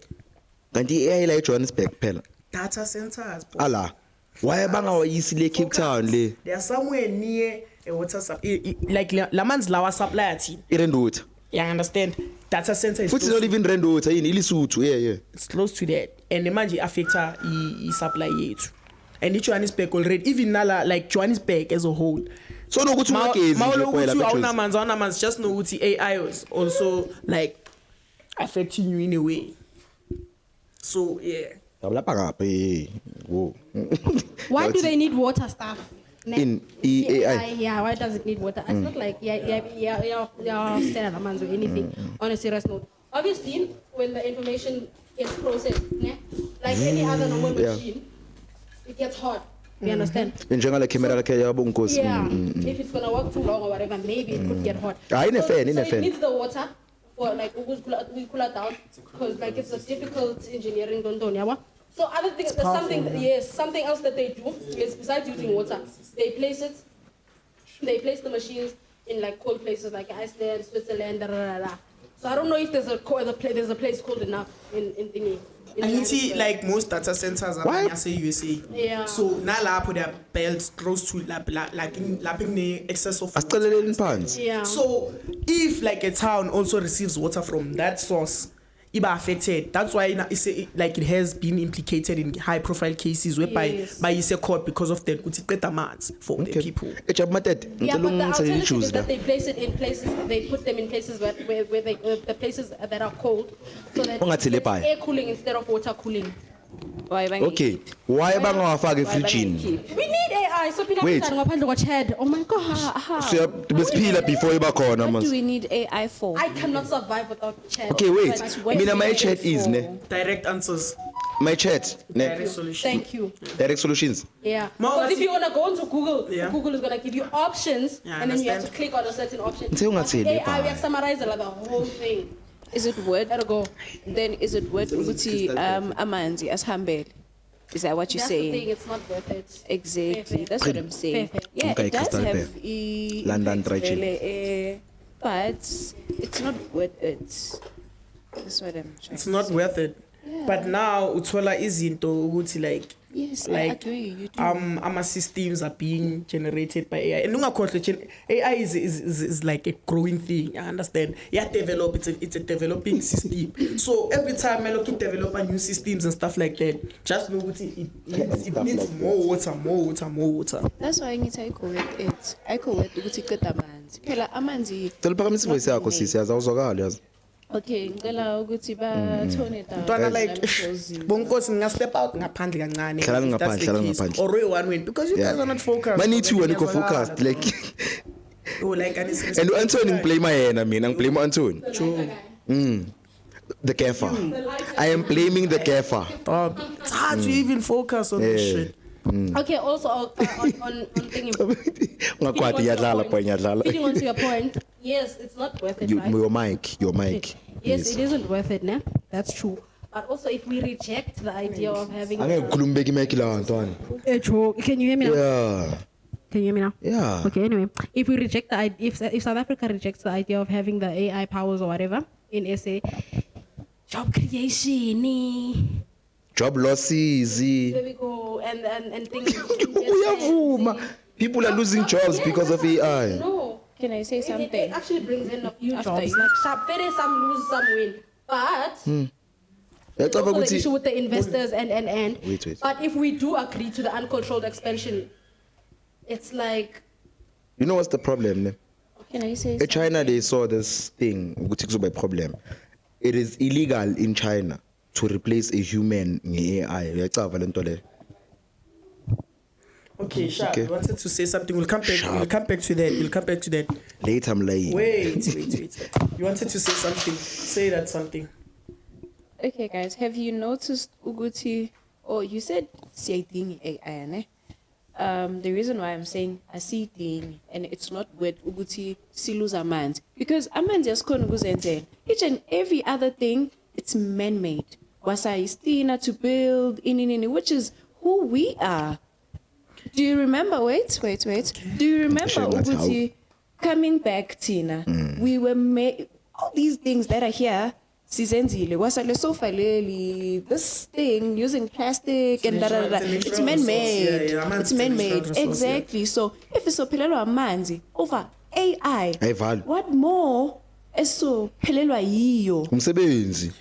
Kanti AI la eJohannesburg phela. Data centers. Ala. Why bangawayisi le Cape Town le? They are somewhere near a water supply. Like laman's lawa supply team. Rand water. Yeah, I understand. Data center is Futhi not even rand water yini ilisuthu yeah. It's close to that. And the manje affecta I supply yethu. And Johannesburg already even nala like Johannesburg as a whole. So no ukuthi ungagezi nje phela awunamanzi just know ukuthi AI is also like affecting you in a way. So yeah. Lapha ngapha wo. Why do they need water, staff? In AI. Yeah, why does it need water? It's not like yeah, or anything on a serious note. Obviously, when the information gets processed, like any other normal machine, it gets hot. You understand? Njengale camera lakhe yabo Nkosi. Yeah. If it's gonna work too long or whatever, maybe it could get hot. In a fan. It needs the water for like we cool it down because like it's a difficult engineering don't. So other things, there's something else that they do is besides using water, they place the machines in like cold places like Iceland, Switzerland, So I don't know if there's a place cold enough in thingy. And you see, like most data centers are in USA. Yeah. So now la put their belts close to like in the excess of water. Yeah. So if like a town also receives water from that source, it affected. That's why it has been implicated in high profile cases whereby by a court because of that demands for the people. Yeah, but the alternative is that they place it in places, they put them in places where the places that are cold, so that it's air cooling instead of water cooling. Okay, why bangawafaki efrijini? We need AI so people can ngaphandle kwa-chat. Oh my god. So besiphila before iba khona What do manje. we need AI for? I cannot survive without chat. Okay, wait. What Mina do my you chat need is for? ne. Direct answers. My chat ne. Direct solutions. Thank you. Direct solutions. Yeah. More Because if you want to go into Google, Yeah. Google is going to give you options, Yeah, and then you have understand. to click on a certain option. Nse ungatheli AI, we bhayi. have summarized the whole thing. Is it word? Let it go. Then is it word ukuthi amanzi asihambele? Is that what you're That's the saying? thing, it's not worth it. Exactly. That's what I'm saying. Perfect. Yeah, Okay, it does Crystal have London impact Dry Gin. vele, but it's not worth it. That's what I'm trying. It's not worth it. But now uthola izinto ukuthi like Yes, I like agree. You do. our systems are being generated by AI. And ungakhohlwa AI is like a growing thing. I understand. Yeah, develop. It's a developing system. So every time I look at developing new systems and stuff like that, just know it needs more water. That's why ngithi ayikho worth it. Ayikho worth ukuthi iqeda amanzi. Phela amanzi. Cela phakamise voice yakho sisi yazi awuzwakali yazi. Okay, ngicela ukuthi ba tone it down. Ntwana like bonkosi nginga step out ngaphandle kancane. Hlala if that's the ngaphandle, case. hlala ngaphandle. Or we one win because you guys are not focused. Mani two and go focused like Oh like and and Anthony ngiblame yena mina ngiblame Anthony. The gaffer. I am blaming the gaffer. Dog. It's hard to even focus on this shit. Okay, also on thinking. Ungakwati yadlala pho yadlala. Feeding onto your point, yes, it's not worth it, right? Your mic. Yes, it isn't worth it, ne? That's true. But also, if we reject the idea of having... Angeke ukhuluma beki mic la Anthony. Can you hear me now? Yeah. Can you hear me now? Yeah. Okay, anyway. If we reject the idea, if South Africa rejects the idea of having the AI powers or whatever in SA, job creation, Job losses. there we go, and things... Uyavuma. People are losing jobs because of AI. No. Can I say something? It actually brings in a few After jobs. you. Like sharp, very some lose, some win. But That's also the issue with the investors and. Wait. But if we do agree to the uncontrolled expansion, it's like... You know what's the problem? Ne? Can I say In China, they saw this thing, which is a problem. It is illegal in China to replace a human in AI. Okay, Sharp. Okay. You wanted to say something. We'll come back. We'll come back to that. Later, I'm lying. Wait. You wanted to say something. Say that something. Okay, guys, have you noticed Uguti? Oh, you said siyayidinga AI, ne? The reason why I'm saying asiyidingi and it's not with Uguti silose amanzi because amanzi asikhona ukuzenzela. Each and every other thing, it's man-made. Wasayistina to build in which is who we are. Do you remember? Wait. Do you remember Uguti coming back, Tina? We were made all these things that are here. Sizenzile wasale sofa leli this thing using plastic and it's man-made. It's man-made exactly. So if it's ophelelwa amanzi over AI, what more esophelelwa yiyo umsebenzi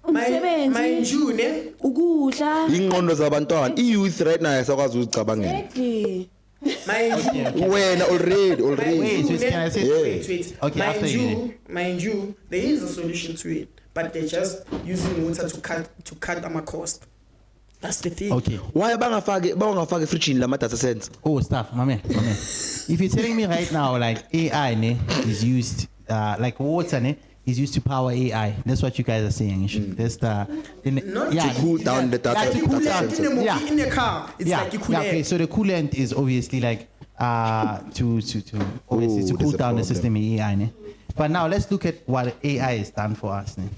mind you ne ukudla ingqondo zabantwana youth right now asakwazi ukucabangela exactly. wena already Wait, can I say? Wait. Okay, after you. Mind you, there is a solution to it, but they're just using water to cut our cost. That's the thing. Okay. why bangafake fridge la data center Oh, stuff, my man. If you're telling me right now, like AI ne, is used, like water ne, is used to power AI. That's what you guys are saying. That's the to cool down the data to cool down. center. In the car, it's like you cool air. Okay, so the coolant is obviously like to obviously to cool down the system in AI. Ne? But now let's look at what AI has done for us. Ne?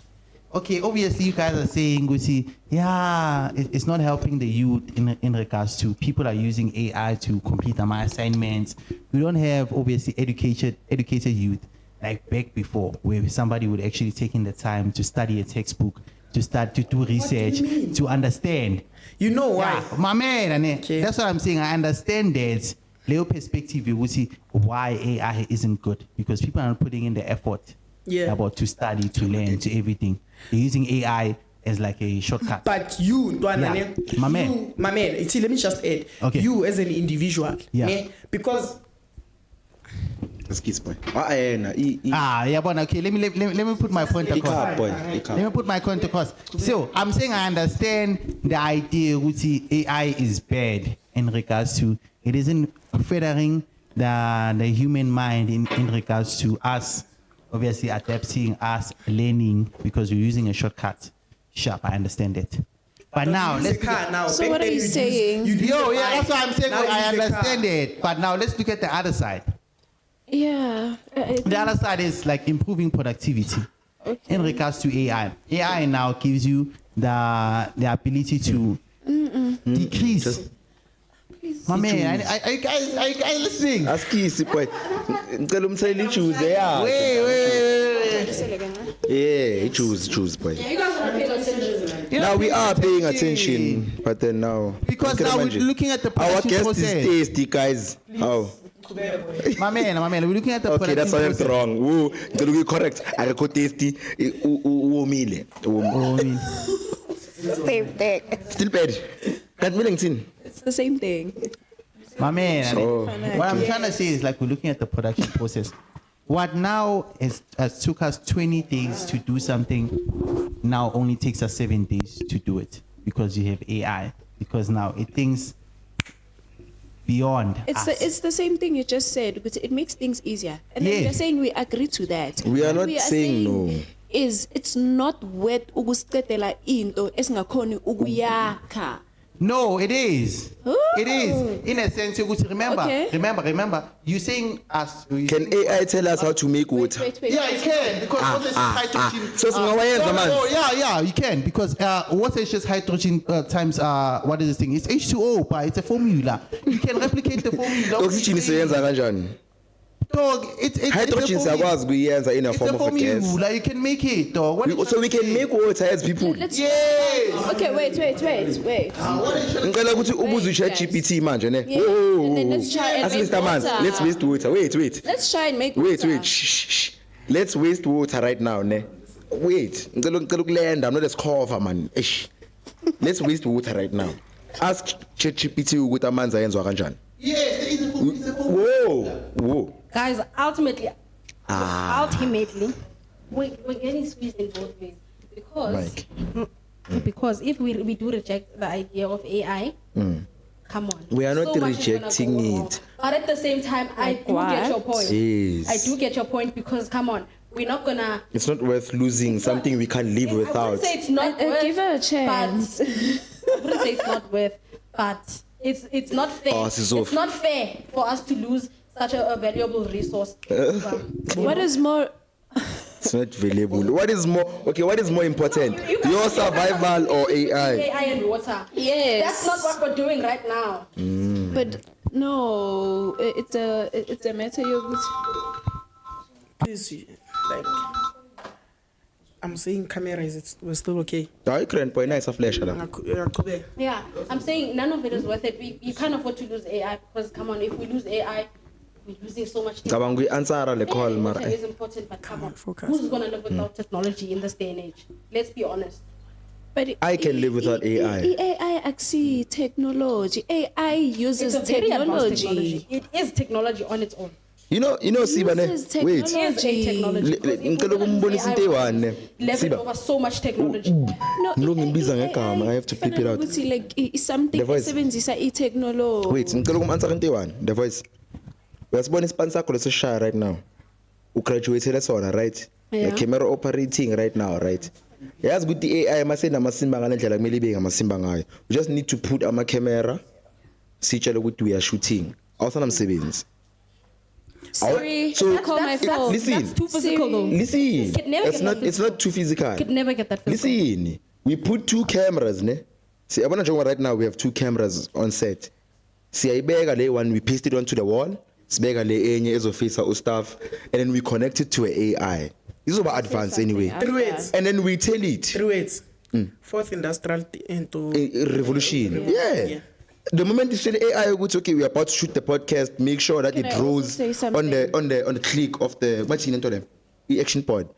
Okay, obviously you guys are saying, it's not helping the youth in regards to people are using AI to complete my assignments. We don't have obviously educated youth like back before, where somebody would actually take in the time to study a textbook, to start to do research, to understand. You know why? Yeah, my man, that's what I'm saying. I understand that. Leo perspective, you will see why AI isn't good because people are not putting in the effort about to study, to learn, to everything. They're using AI as like a shortcut. But you, my man. See, let me just add. Okay. You as an individual, because. Okay, let me put my point across. Let me put my point across. So I'm saying I understand the idea which AI is bad in regards to it isn't furthering the human mind in regards to us obviously adapting, us learning because we're using a shortcut. Sharp, I understand it. But now let's So what are you saying? That's what I'm saying. I understand it. But now let's look at the other side. Yeah. The other side is like improving productivity in regards to AI. AI now gives you the ability to decrease. My man, are you guys listening? Ask Kisi, boy. Wait. Choose, boy. Now we are paying attention, but then now because now we're looking at the production our guest process. is tasty, guys. How? My man, we're looking at the okay, that's why I'm wrong. Woo, correct. I go tasty. Same thing. Still bad. That meaning thing. It's the same thing. My man, what I'm trying to say is like we're looking at the production process. What now has took us 20 days to do something, now only takes us 7 days to do it because you have AI. Because now it thinks beyond us. It's the same thing you just said, but it makes things easier. And then you're saying we agree to that. We are not saying no. It's not worth ukusiqedela into esingakhoni ukuyakha. No, it is. Ooh. It is. In a sense, remember, you saying us. Can AI tell us how to make water? Wait. Yeah, it can because water is hydrogen. So yeah, you can because water is just hydrogen times what is this thing? It's H2O, but it's a formula. You can replicate the formula. Oxygen is kanjani? Dog, it's hydrogen siyakwazi kuyenza in a form of a gas. You can make it, dog. So we can make water as people. Yes. Okay, wait. Ngicela ukuthi ubuze ChatGPT manje ne. And then let's try and make water. Let's waste water. Wait. Let's try and make water. Wait. Shh. Let's waste water right now ne. Wait. Ngicela ukulanda. I'm not a scoffer man. Let's waste water right now. Ask ChatGPT ukuthi amanzi ayenzwa kanjani. Yes, it's a formula. Whoa. Guys, ultimately, we're getting squeezed in both ways because if we do reject the idea of AI, come on. We are not So much is gonna rejecting go wrong. it. But at the same time, I do get your point. Yes. I do get your point because, come on, we're not gonna. It's not worth losing something we can't live I without. wouldn't say it's not worth. Give her a chance. But, I wouldn't say it's not worth, but it's not fair. Oh, it's not fair for us to lose such a valuable resource. What is more? It's not valuable. What is more? Okay, what is more important? Your survival or AI? AI and water. Yes. That's not what we're doing right now. But no, it's a matter of. This, like, I'm saying cameras, we're still okay. I couldn't point nice flash. Yeah, I'm saying none of it is worth it. We can't afford to lose AI because, come on, if we lose AI, we're losing so much. Cabang we answer the call, AI and water Mara. is important, but come on, focus. who's gonna live without technology in this day and age? Let's be honest. But I can live without AI. AI actually technology. AI uses It's a very advanced technology. It is technology on its own. You know, Sibane. Uses Wait. It is a technology. Because if we're Ngicela gonna use ukumbonisa AI, into we're eyi-one, gonna leverage Siba. over so much technology. No, Ngilungibiza ngegama, I have to flip it out. ukuthi like it's something The voice. esebenzisa i-technology. Wait, ngicela ukum-answer into eyi-one. The voice. Uyasibona ispan sakho lesishaya right now. Ugraduatele sona, right? Yeah. The camera operating right now, right? Yazi ukuthi AI masenamasimba ngalendlela kumele ibe ngamasimba ngayo. You just need to put ama-camera sitshele ukuthi we are shooting. Awusanamsebenzi. Siri, So- call my That's- phone. Listen. That's too physical though. Listen. Could never It's get not that it's not too physical. Could never get that physical. Listen, we put 2 cameras, ne? See, abona njengoba right now we have 2 cameras on set. Siyayibeka le one, we paste it onto the wall. Sibeka le enye ezofisa ustaff, and then we connect it to a AI. Izoba advanced anyway. 3 words. And then we tell it 3 words. Fourth industrial into revolution. Yeah. The moment you say AI, okay, we are about to shoot the podcast. Make sure that Can I it also rolls say on something? the click of the the action pod.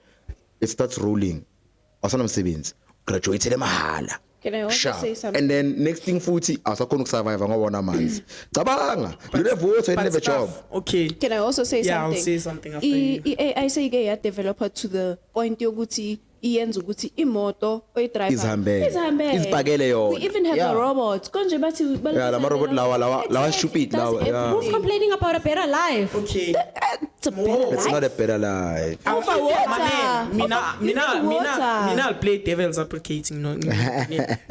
It starts rolling. Awesome savings. Graduated mahala. Can I also Sharp. say something? And then next thing futhi asakhona ukusurvive ngobona amanzi. Cabanga, you have vote and but have a job. stuff, okay. Can I also say Yeah, something? I'll say something after you. I say ke developer to the point yokuthi iyenza ukuthi imoto oyidriver Izihambele. Izibhakele yona. We even have Yeah. a robot. Konje bathi Yeah, la robot lawa stupid lawa. Yeah. Who's complaining about a better life? Okay. It's a better It's life. not a better life. Over water. Mina I'll play devil's advocating. No,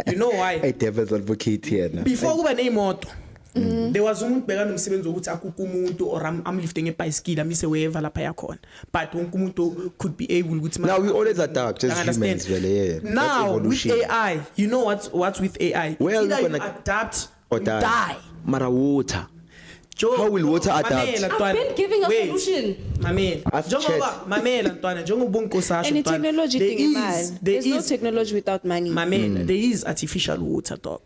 you know why? A devil's advocate here now. Before kuba nemoto, there was umuntu bekana umsebenzi ukuthi akukho umuntu or I'm lifting ebhayisikili amise wherever lapha yakhona. But wonke umuntu could be able ukuthi Now we always adapt as humans, really. Yeah. Now That's with evolution. AI, you know what's with AI? Well, Either you're you gonna adapt or or die. die. Mara water. Joe, How will water adapt? I've been giving a solution. Mamela. Ask Njengoba mamela ntwana njengoba unkosasho And the ntwana. technology There thing, is- man. there There's no is- technology without money. Mamela, there is artificial water dog.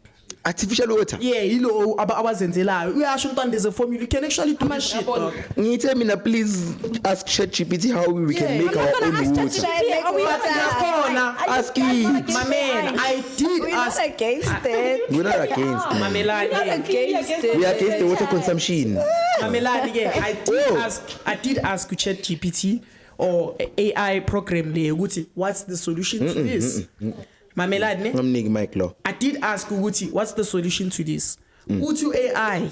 Artificial water. Yeah, yilo abazenzelayo. Uyasho ntwana there's a formula you can actually do this shit dog. Ngithe mina please ask ChatGPT how we can make our own water. Ask it. Mamela, I did ask against it. We're not against it. Mamela, yeah. Against it. We are against the water consumption. Mamela, yeah. I did ask ChatGPT or AI program le ukuthi what's the solution to this? Mamela, ne? Ngamniki mic lo. I did ask Uti, what's the solution to this? Uti AI.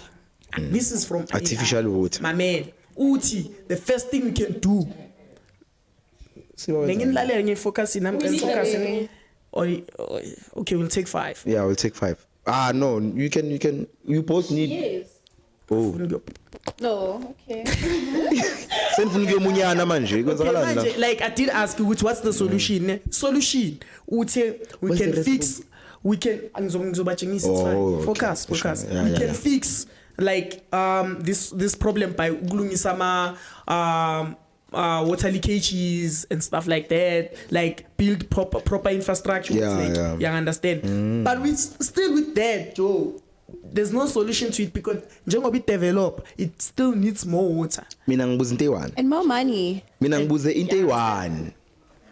This is from Artificial AI. water. My man, Uti, the first thing we can do. Focus in. Okay, we'll take 5. Yeah, we'll take 5. Ah no, you both need. Yes. Oh. No, okay. Senifuna ukuyomunyana manje kwenzakalani la? Like I did ask you, what's the solution? Solution. Uti, we What's can the fix. We can. It's Oh, fine. okay. Focus. Yeah, We yeah, can yeah. fix like this problem by ukulungisama water leakages and stuff like that. Like build proper infrastructure. Yeah, like, yeah. You understand? But still with that, Joe. There's no solution to it because njengoba it develop, it still needs more water. Mina ngibuza into eyi-one. And more money. Mina ngibuze into eyi-one.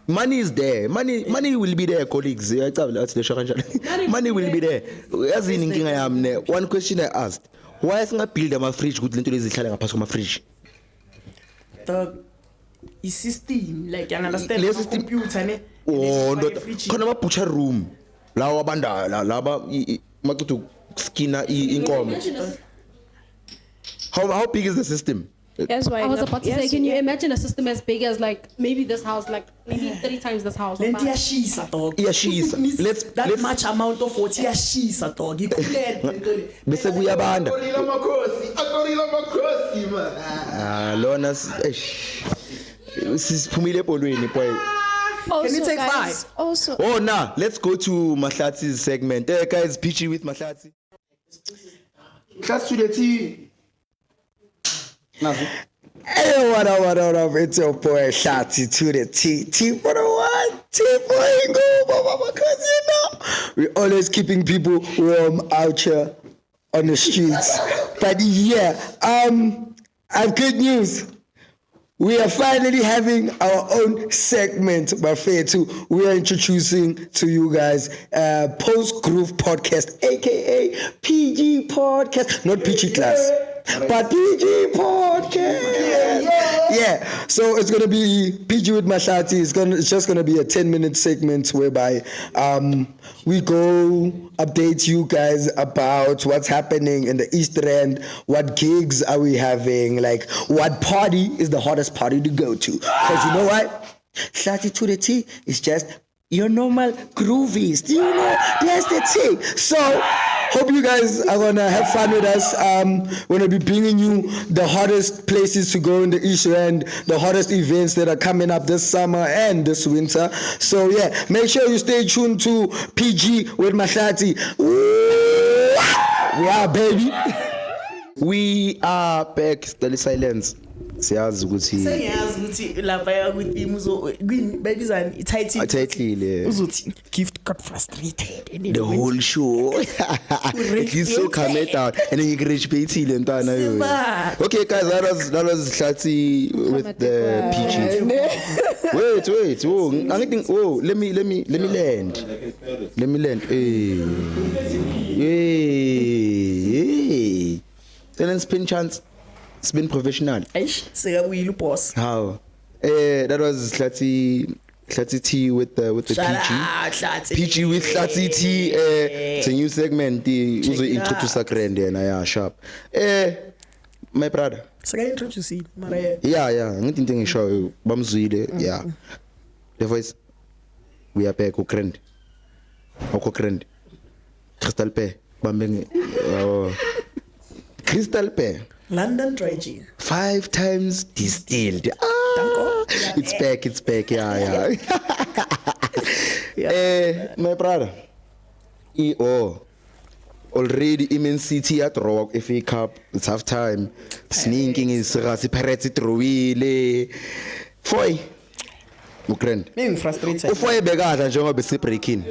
Money is there. Money will be there, colleagues. Money will be there. Yazini inkinga yami ne. One question I asked. Why singabuild ama-fridge ukuthi lento lezi zihlale ngaphansi kwama-fridge? The system, like you understand, Le the system- computer, ne? Oh, Like ndoda. Khona ama-butcher room. Lawa abandayo laba makuthi skina inkomo. How big is the system? That's why I was about to say, can you imagine a system as big as like maybe this house, like maybe 30 times this house? Lenti yashisa dog. Iyashisa. That much amount of water yashisa dog. Ikhulele. Bese kuyabanda. Akorila makhosi man. Lona siphumile ebholweni boy. Can you take guys, 5? Also. Oh nah, let's go to Mahlatsi's segment. Hey guys, PG with Mahlatsi. Class to the T. Hey, what up? It's your boy Shati to the T. T for the one, T for Ingo, because you know, we're always keeping people warm out here on the streets. But yeah, I have good news. We are finally having our own segment, Bafetu. We are introducing to you guys Post Groove Podcast, aka PG Podcast, not PG Class, but PG Podcast. Yeah. So it's gonna be PG with Mahlati. It's just gonna be a 10-minute segment whereby we go update you guys about what's happening in the East End, what gigs are we having, like what party is the hottest party to go to. Because you know what? Shati to the T is just your normal groovies. Do you know? That's the T. So hope you guys are gonna have fun with us. We're gonna be bringing you the hottest places to go in the East End, the hottest events that are coming up this summer and this winter. So yeah, make sure you stay tuned to PG with Mahlati. We are, baby. We are back. Study silence. Siyazi ukuthi Sengiyazi ukuthi lapha with imuzo bayibizani ititle. Title Uzothi gift got frustrated. The whole show. He's so calmed down and then you can reach PT ntwana yo. Okay guys, that was Shati with the PG. Wait. Oh, I think let me land. Hey. Then spin chance. It's been professional. Eish, sekabuyile boss. How? That was Shati T with the PG. PG with Shati T. It's a new segment. Uzo introduce a grand and yeah, sharp. My brother. Seka introduce mara. Yeah. Ngithi ngisho bamzwile. Yeah. The voice. We are back grand. Grand. Crystal Pear. Bambeng. Crystal Pear. London Dry Gin. 5 times distilled. It's back. Yeah. My brother. Already Immense City at Rock FA Cup. It's half time. Sneaking is Rasi Pirates throwile. Foy. Ukraine. Mimi frustrated. Ufoye bekadla njengoba bese breaking.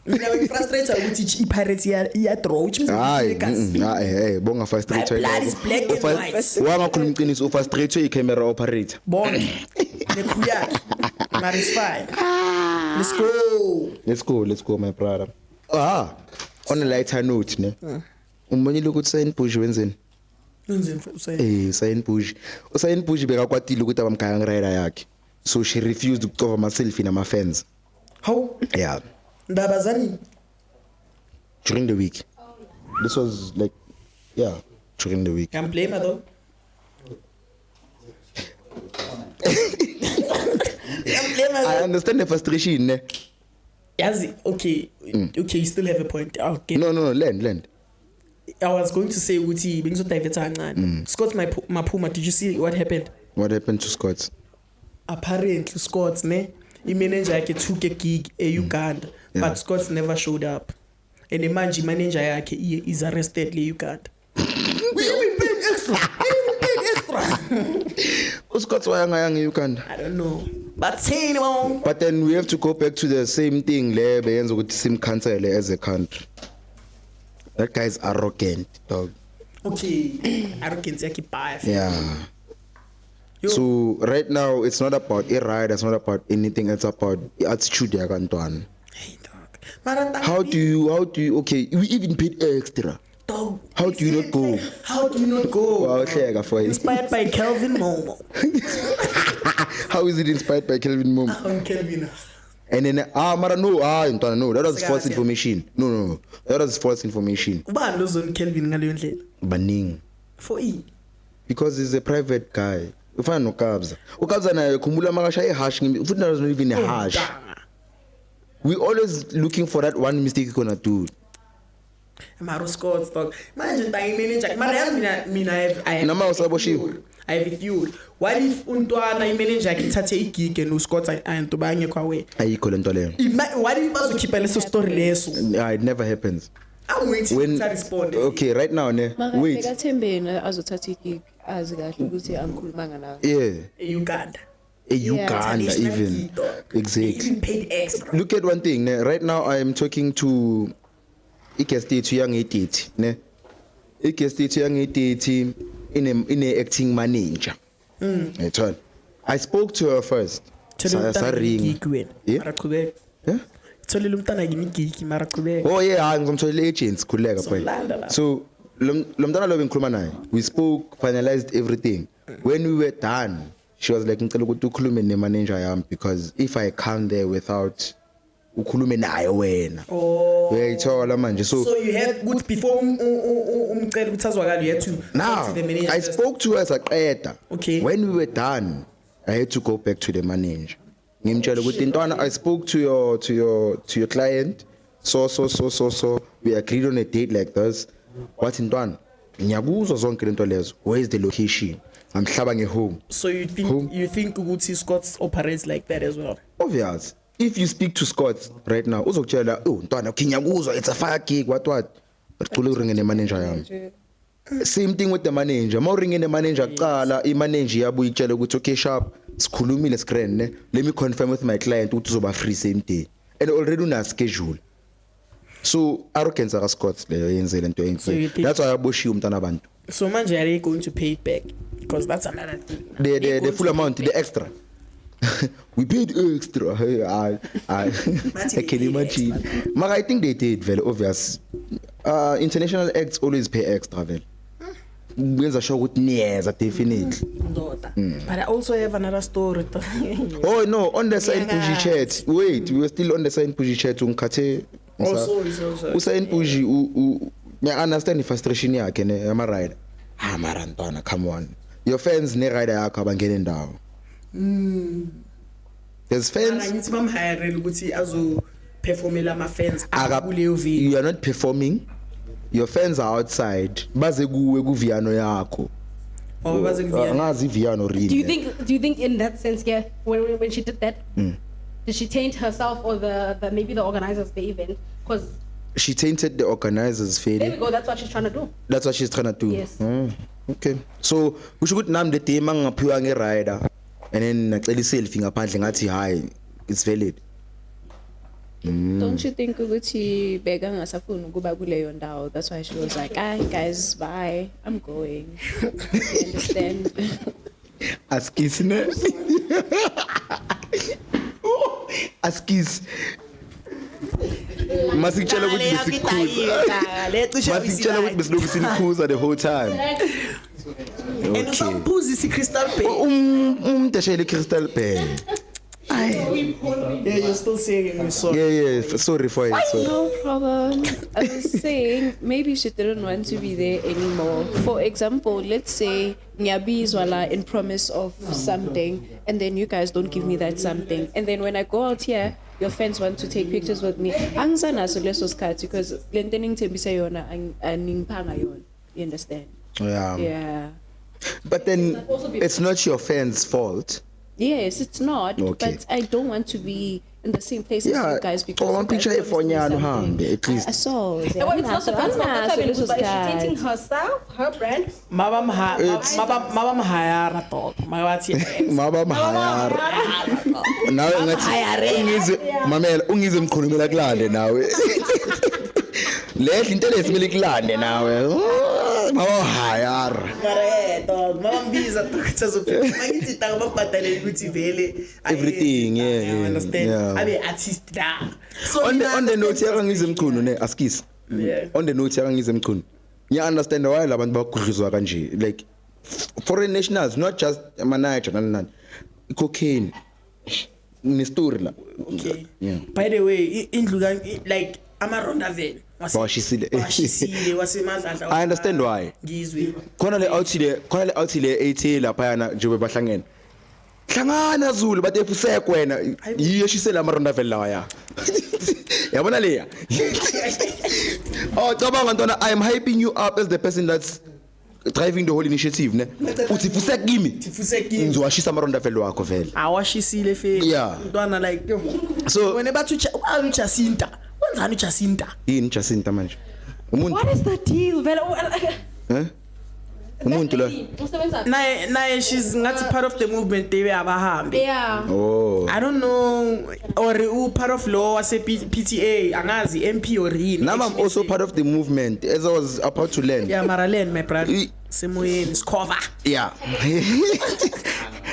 Mina ngifrustrated ukuthi iPirates iya draw which means hey bonga frustrated. Blood is black and white. Wangakhuluma iqiniso ufrustrated i-camera operator. Bonke. Nekhuyaki. But it's fine. Let's go my brother. On a lighter note ne. Umbonile ukuthi Sign Push wenzeni? Sign Push. Sign Push bekakwatile ukuthi abamkhaya rider yakhe. So she refused to cover myself in my fans. How? Yeah. Ndabazani during the week. This was like during the week. Can blame her though. I understand the frustration ne. Yes, okay, you still have a point. Okay. No, land. I was going to say ukuthi bengizodivert kancane. Scott Mapuma, did you see what happened? What happened to Scott? Apparently Scott i-manager yakhe took a gig e-Uganda, but Scott never showed up. And the manager yakhe is arrested in Uganda. We even paid extra. Scott's why in Uganda? I don't know. But then we have to go back to the same thing. Sim cancel as a country. That guy is arrogant, dog. Okay, arrogance yake bias. Yeah. So right now it's not about a ride, it's not about anything, it's about attitude yakantwana. Hey dog. How do you okay, we even paid extra. Dog. How do you not go? Wow, inspired by Kelvin Momo. How is it inspired by Kelvin Momo? Kelvin. And then mara no that was false information. No, that was false information. Ubani lo Zone Kelvin ngaleyo ndlela? Baning. For E. Because he's a private guy. Ufana noKabza. uKabza naye khumbula makashaya hash futhi not even a hash. We always looking for that one mistake you're gonna do. Maro Scott stock. Manje ntayi manager. Mara yazi mina Nama usaboshiwe. I have a theory. What if untwana imanager yakhe ithathe igig no Scott ayinto bangekho awe? Ayikho lento leyo. What if bazokhipha leso story leso? It never happens. I'm waiting to respond. Okay, right now ne. Wait. Bekathembeni azothatha igig azi kahle ukuthi angikhulumanga nawe. Yeah. Uganda. Uganda even. Exactly. Even paid extra. Look at one thing, ne? Right now I am talking to Ikestate young 80, ne? Ikestate young 80 in a acting manager. I spoke to her first. Oh yeah, ngizomtholela agents khuleka phela. So lomntana lo bengikhuluma naye. We spoke, finalized everything. When we were done, she was like ngicela ukuthi ukhulume ne manager yami because if I come there without ukhulume naye wena. Uyayithola manje. So you had good before umcela ukuthi azwakala you had to now to the manager. I spoke to her saqeda. Okay. When we were done, I had to go back to the manager. Ngimtshela ukuthi intwana I spoke to your client. So we agreed on a date like this. What intwana? Ngiyabuzwa zonke lento lezo. Where is the location? I'm hlaba home. So you think ukuthi Scott operates like that as well? Obvious. If you speak to Scott right now, uzokutshela, "Oh, ntwana, ngiyakuzwa, it's a fire gig, what? Uqhule uringe ne manager yami." Same thing with the manager. Mawuringe ne manager qala, i-manager yabuya itshela ukuthi okay sharp, sikhulumile screen ne. Let me confirm with my client ukuthi uzoba free same day. And already una schedule. So arrogance aka Scott leyo yenzele into enhle. That's why aboshiwe umntana abantu. So manje are you going to pay it back? Because that's another thing. The full amount, the extra. We paid extra. I can imagine. But I think they did very obvious. International acts always pay extra. Wenza sure ukuthi niyeza definitely. But I also have another story. Oh no, on the side Puji chat. Wait, we were still on the side Puji chat ungkhathe. Also. Usain Puji I understand the frustration yakhe ne ama rider. Mara ntwana, come on. Your fans ne rider yakho abangene ndawo. There's fans. Ngithi bamhire ukuthi azo performela ama fans akuleyo video. You are not performing. Your fans are outside. Baze kuwe ku Viano yakho. Oh, baze ku Viano. Ngazi Viano really. Do you think in that sense when she did that did she taint herself or the maybe the organizers of the event because she tainted the organizers fairly. There we go, that's what she's trying to do. That's what she's trying to do. Yes. Okay. So we should name the team ngaphiwa nge rider and then ngacela iselfie ngaphandle ngathi hi it's valid. Don't you think ukuthi beka ngasafuna ukuba kuleyo ndawo? That's why she was like, "Ah, guys, bye. I'm going." You understand? Askis ne? Askis. Masikutshela ukuthi besikhuza. Masikutshela ukuthi besilokhu sinikhuza the whole time. And usambuzi Crystal Bay. Umdashele Crystal Bay. Yeah, you're still saying me sorry. Yeah, sorry for it. Sorry. No problem. I was saying maybe she didn't want to be there anymore. For example, let's say Nyabi is in promise of something, and then you guys don't give me that something, and then when I go out here, your fans want to take pictures with me. Angzana so lesos cards because lentening tembisa yona aningpanga yona. You understand? Yeah. But then it's not your fans' fault. Yes, it's not. Okay. But I don't want to be in the same place as you guys because one picture at least. I saw. It's not the fans, but is she tainting herself, her brand? Mabam hayara dog. Mabam hayara. Now ngathi mamela ungize mkhulumela kulande nawe. Lehle into lesimile kulande nawe. Mama hayara. Mambiza mangithi tanga babhadale ukuthi vele everything yeah understand abe artist la so on the note yakangize mchunu ne askis on the note yakangize mchunu you understand why labantu bagudluzwa kanje like foreign nationals not just manager nani cocaine ne story la. Okay. Yeah. By the way, indlu like amaRondaville. Washisile. Wasemadladla. I understand why. Ngizwe. Khona le out le ethi lapha yana njengoba bahlangene. Hlangana Zulu batefuseke wena yiyo shisela amaRondaville lawa ya. Yabona leya. Oh cabanga ntona, I am hyping you up as the person that's driving the whole initiative ne. Uthi fuseke kimi. Ngizowashisa amaRondaville wakho vele. Awashisile fe. Yeah. Ntwana like so when about Jacinta. Wenzani Jacinta? Yini Jacinta manje? Umuntu. What is the deal? Eh? Umuntu la. Naye she's ngathi part of the movement they abahambi. Yeah. Oh. I don't know or part of law wase PTA angazi MP or yini. Now I'm also part of the movement as I was about to learn. Yeah, Maraland my brother. Semoyeni Skova. Yeah.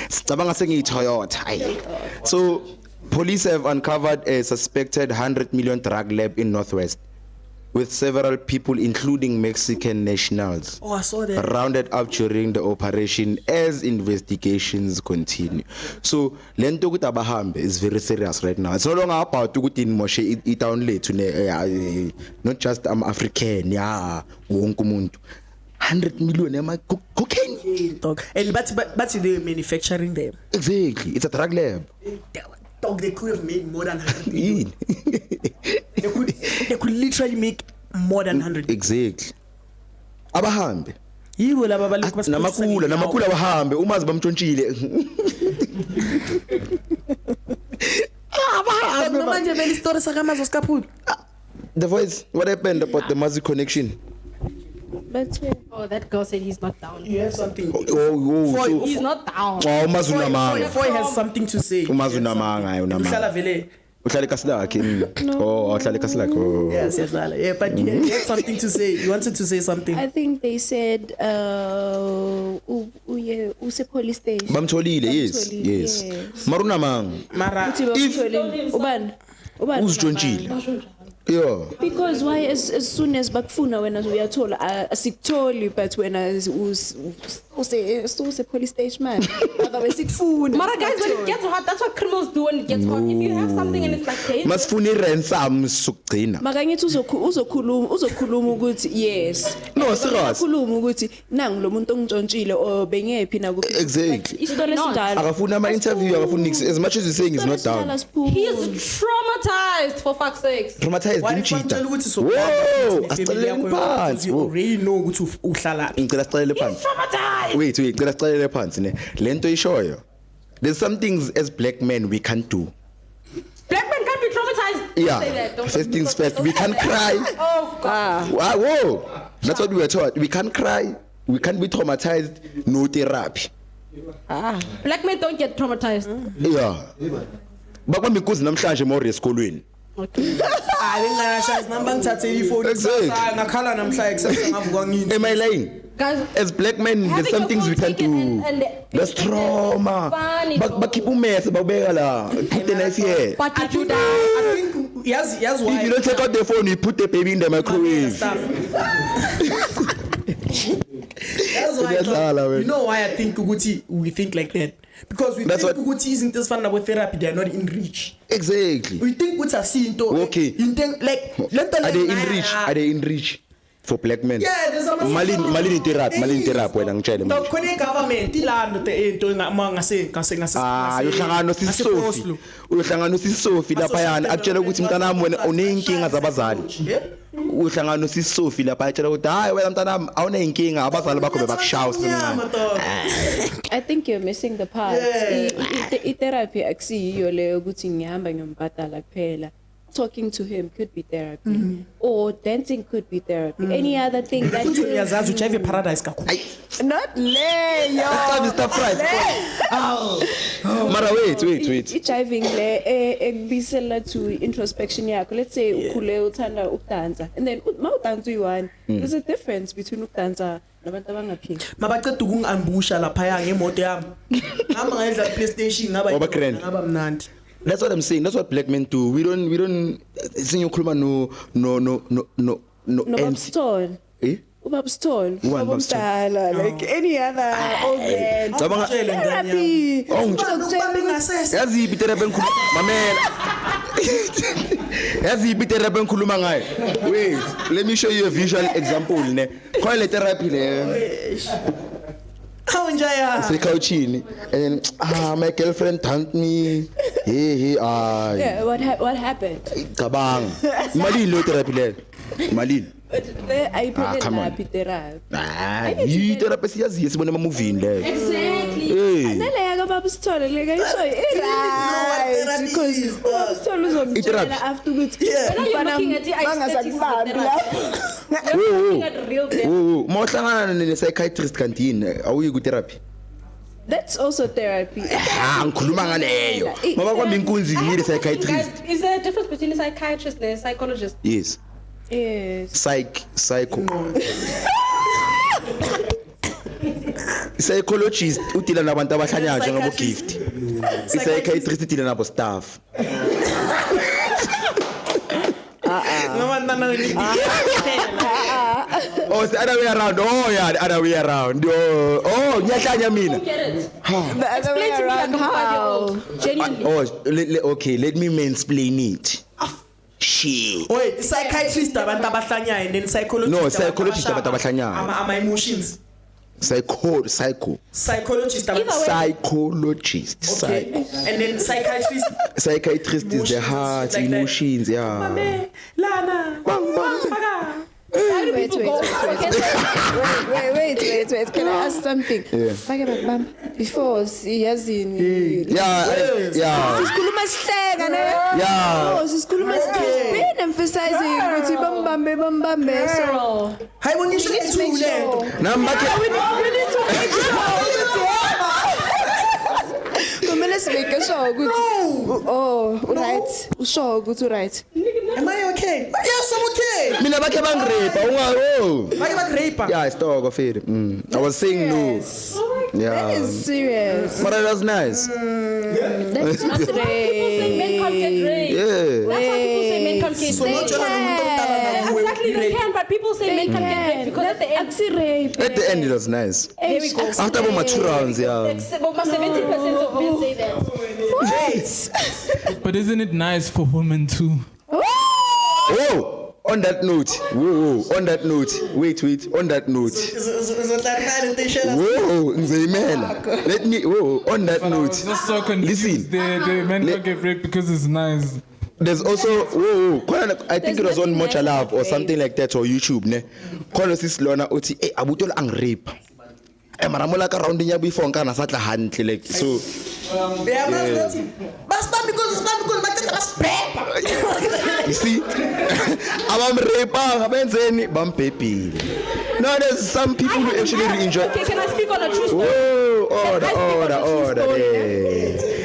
Sicabanga sengiyi-Toyota. So police have uncovered a suspected 100 million drug lab in Northwest with several people including Mexican nationals. Oh, I saw that. Rounded up during the operation as investigations continue. So lento ukuthi abahambe is very serious right now. It's no longer about ukuthi nimoshe i-town lethu not just African yeah wonke umuntu. 100 million am cocaine dog. And but they manufacturing them. Exactly. It's a drug lab. Dog, they could have made more than 100 million. they could literally make more than 100 million. Exactly. Abahambe. Yibo laba balikuba namakula abahambe umazi bamtshontshile. Abahambe. Manje vele story sakamazo skaphula. The Voice, what happened about the Mazi connection? Oh, that girl said he's not down. You have something. So he's not down. Oh, Mazunamanga. Foy has something to say. Umazunamanga, Uhlala vele. Uhlala kasilakhe. Oh, uhlala kasilakhe. Oh. Yes, yeah, but he had something to say. You wanted to say something. I think they said use police station. Bamtholile, yes. Marunamanga. Mara. Uban. Uzitshontshile. Yeah. Because why as soon as bakufuna wena uyathola asikutoli but wena use police station man aba besikufuna. Mara guys, when it gets hot, that's what criminals do when it gets hot. If you have something and it's like dangerous. Masifuna iransom sokugcina. Makangithi uzokhuluma ukuthi yes. No, serious. Uzokhuluma ukuthi nangu lo muntu ongintshontshile or bengephi na kuphi. Exactly. Isitole sinjalo. Akafuna ama interview, akafuna nix. As much as he's saying he's not down. He is traumatized for fuck's sake. Traumatized didn't Whoa, asicalele phansi. You already know ukuthi uhlala. Ngicela sicalele phansi. Wait, ngicela sicalele phansi ne. Lento ishoyo. There's some things as black men we can't do. Black men can't be traumatized. Yeah. Say that. First things first, we can't cry. Oh God. Whoa. That's what we were taught. We can't cry. We can't be traumatized. No therapy. Black men don't get traumatized. Yeah. Bakwamikuzi namhlanje more esikolweni. Okay. Bengashazi namba ngithathe ifoni ngakhala namhla except ngavuka ngini. Am I lying? Guys, as black men there's some things we can't do. That's trauma. Keep umese babeka la. Put the knife here. But did you die? I think yes why. If you don't take out the phone, you put the baby in the microwave. That's why you know why I think we think like that. Because we think ukuthi isn't this fun with therapy, they are not enriched. Exactly. We think what's a sinto. Okay. You think like are they enriched for black men? Yeah, there's a malini therapy wena ngitshele manje. Khona government ilando into ngase uyohlangana usisofi lapha yana akutshela ukuthi mntanami wena uneyinkinga zabazali. Uhlangana usisofi lapha atshela ukuthi hayi wena mntanami awuneyinkinga abazali bakho bebakushaya usemncane. I think you're missing the part. Therapy akusiyo leyo ukuthi ngihamba ngiyombhadala kuphela. Talking to him could be therapy, or dancing could be therapy. Any other thing that you uyazazi uJive paradise kakhulu. Not le yo. Mr. Price. Mara wait. Jiving le ekubisela to introspection yakho. Let's say ukhule uthanda ukudansa and then mawudansa uyi1. There's a difference between ukudansa nabantu abangaphili. Mabaceda ukungiambusha lapha ya ngemoto yami. Ngihamba ngedla PlayStation ngaba mnandi. That's what I'm saying. That's what black men do. We don't sing ukhuluma no MC. Eh? Ubaba Stone, Ubaba Mdala, like any other old man. Therapy. Yazi therapy enkhuluma mamela. Yazi therapy enkhuluma ngayo. Wait, let me show you a visual example ne. Khona le therapy le. How enjoy Couchini and my girlfriend thanked me. Yeah, what happened? Kabang. Malin lo therapy le. Malin. I put therapy. You therapy siyazi sibone ama movie le. Exactly. Nale Ubaba Stone like I show it. Because Ubaba Stone uzomtshela afterwards. You're looking at the aesthetics of therapy. You're looking at real therapy. Mawuhlangana ne psychiatrist kanti awuyi ku therapy. That's also therapy. Ngikhuluma ngaleyo. Ngoba kwami inkunzi ngiyile psychiatrist. Is there a difference between a psychiatrist and a psychologist? Yes. Yes. Psycho. Psychologist udila nabantu abahlanya njengoba gift. Psychiatrist udila nabo staff. Oh, it's the other way around. Oh, yeah, the other way around. Oh, ngiyahlanya mina. The other way around how? Genuinely. Okay, let me mansplain it. Shit. Wait, the psychiatrist abantu abahlanya and then psychologist. No, psychologist abantu abahlanya. Ama emotions. Psychologist. Psychologist. Okay. And then psychiatrist. Psychiatrist is the heart, like emotions, that. yeah. Mame, Lana. Wait. Can I ask something? Yeah. Before, siyazini. Yeah. Sikhuluma sihleka ne? Yeah. Oh, sikhuluma sihleka. Been emphasizing ukuthi bambambe so. Hayi bongisho ithule. Number we need to make sure. Kumele sibeke sure ukuthi right. Usho ukuthi right. Am I okay? Yes, I'm okay. Mina bakhe bangirepa ungawo. Bakhe bangirepa. Yeah, stop after. I was saying no. Yeah. That is serious. But that was nice. That's not People say men can't get raped. Yeah. That's why people say men can't get raped. Exactly, they can, but people say men can't get raped because at the end, At the end, it was nice. there we go. After about my 2 rounds, yeah. About 70% of men say that. But isn't it nice for women too? Oh, on that note, on that note, wait, on that note. Whoa, Nzeyimela. Let me, on that note. It's just so confused. Listen. The men don't get raped because it's nice. There's also, I think it was on Mocha Love or something like that, or YouTube, ne? Kono sis Lona oti, abutol ang rape. Mara mola ka round nya before nka na satla hantle like so. You see, abam rape abenzeni bampepile. No, there's some people who actually really enjoy. Okay, can I speak on a true story? Order.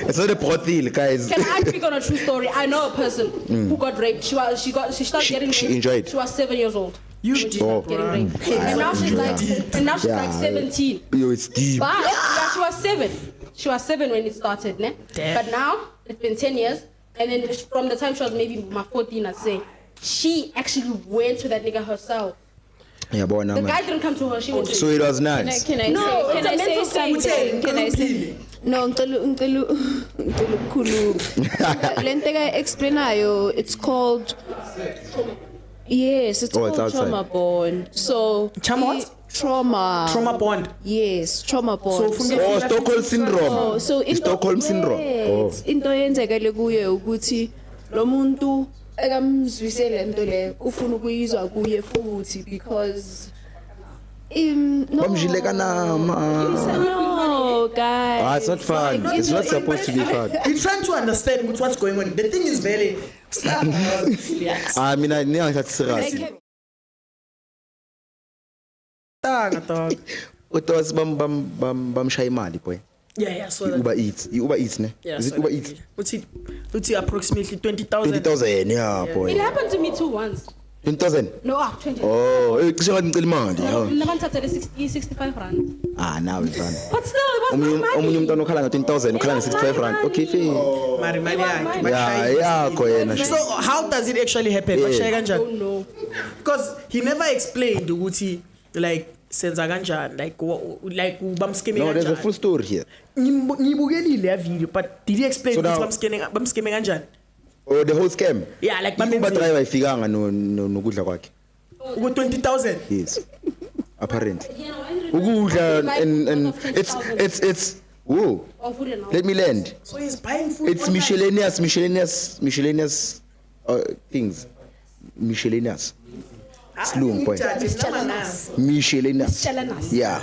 It's not a brothel, guys. Can I speak on a true story? I know a person who got raped. She started getting raped. She enjoyed. She was 7 years old. You started getting raped. And now she's like 17. Yo, it's deep. But yeah, she was 7. She was 7 when it started, ne? But now it's been 10 years. And then from the time she was maybe 14, I'd say, she actually went to that nigga herself. Yeah, boy, The guy didn't come to her. She went to So it was nice. Can I say something? Can I say? No, ngicela ukukhuluma. Lento ka explainayo, it's called Yes, it's called outside. trauma bond. So what? Trauma bond. Yes, trauma bond. Stockholm syndrome. So Stockholm syndrome. Into yenzekele kuye ukuthi lo muntu ekamzwise lento le ufuna ukuyizwa kuye futhi because no, guys. It's not fun. It's not supposed to be fun. You're trying to understand what's going on. The thing is very. I mean, I know that's serious. What was bam shaya imali boy? Yeah, so Uber Eats. Uber Eats, ne? Yeah, Is it so Uber Eats? What's it approximately 20,000? 20,000, yeah, boy. It happened to me too once. 20,000? No, 20. Oh, kusha ngicela imali. Nabantu 65 rand. Now it's fun. But still, it was not Omunye money. umntwana okhala nga 20,000 ukhala nga 65 rand. Okay, fine. Yeah, yena. So how does it actually happen? Yeah. I don't know. Because he never explained ukuthi like senza kanjani like bamscamming No, there's a kanjani full story here. Ngibukelile le video but did you explain So now- ukuthi bamscamming kanjani Oh, the whole scam. Yeah, like Uber driver ifikanga nokudla kwakhe. ku 20,000 Yes. Apparently. Ukudla and it's whoa. Let me land. so he's buying food It's miscellaneous things. Miscellaneous. Slung boy. Miscellaneous. Yeah.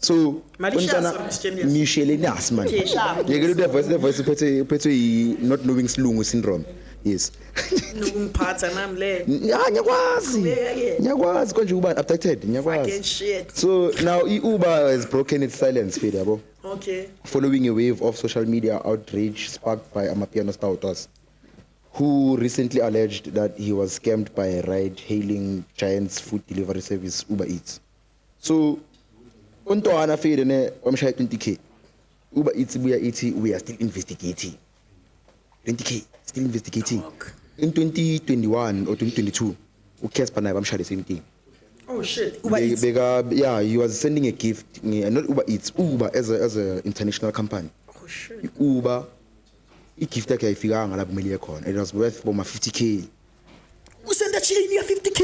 So Malicious untana or miscellaneous? miscellaneous man. Okay, sharp. You get the voice uphethe not knowing slung syndrome. Yes. nokungiphatha nami le Yeah, nyakwazi konje uba abducted fucking nyakwazi. shit So now Uber has broken its silence feed yabo. okay Following a wave of social media outrage sparked by Amapiano Stautos, who recently alleged that he was scammed by a ride-hailing giant's food delivery service, Uber Eats. So, untwana fede ne wamshaya 20k. Uber Eats we are still investigating. 20k still investigating. In 2021 or 2022, uKespa naye bamshaya the same thing. oh shit Uber Eats. Yeah, he was sending a gift, not Uber Eats, Uber as a international company. oh shit Uber igift yakhe ayifikanga la kumele khona. It was worth over 50k. usenda chain ya 50k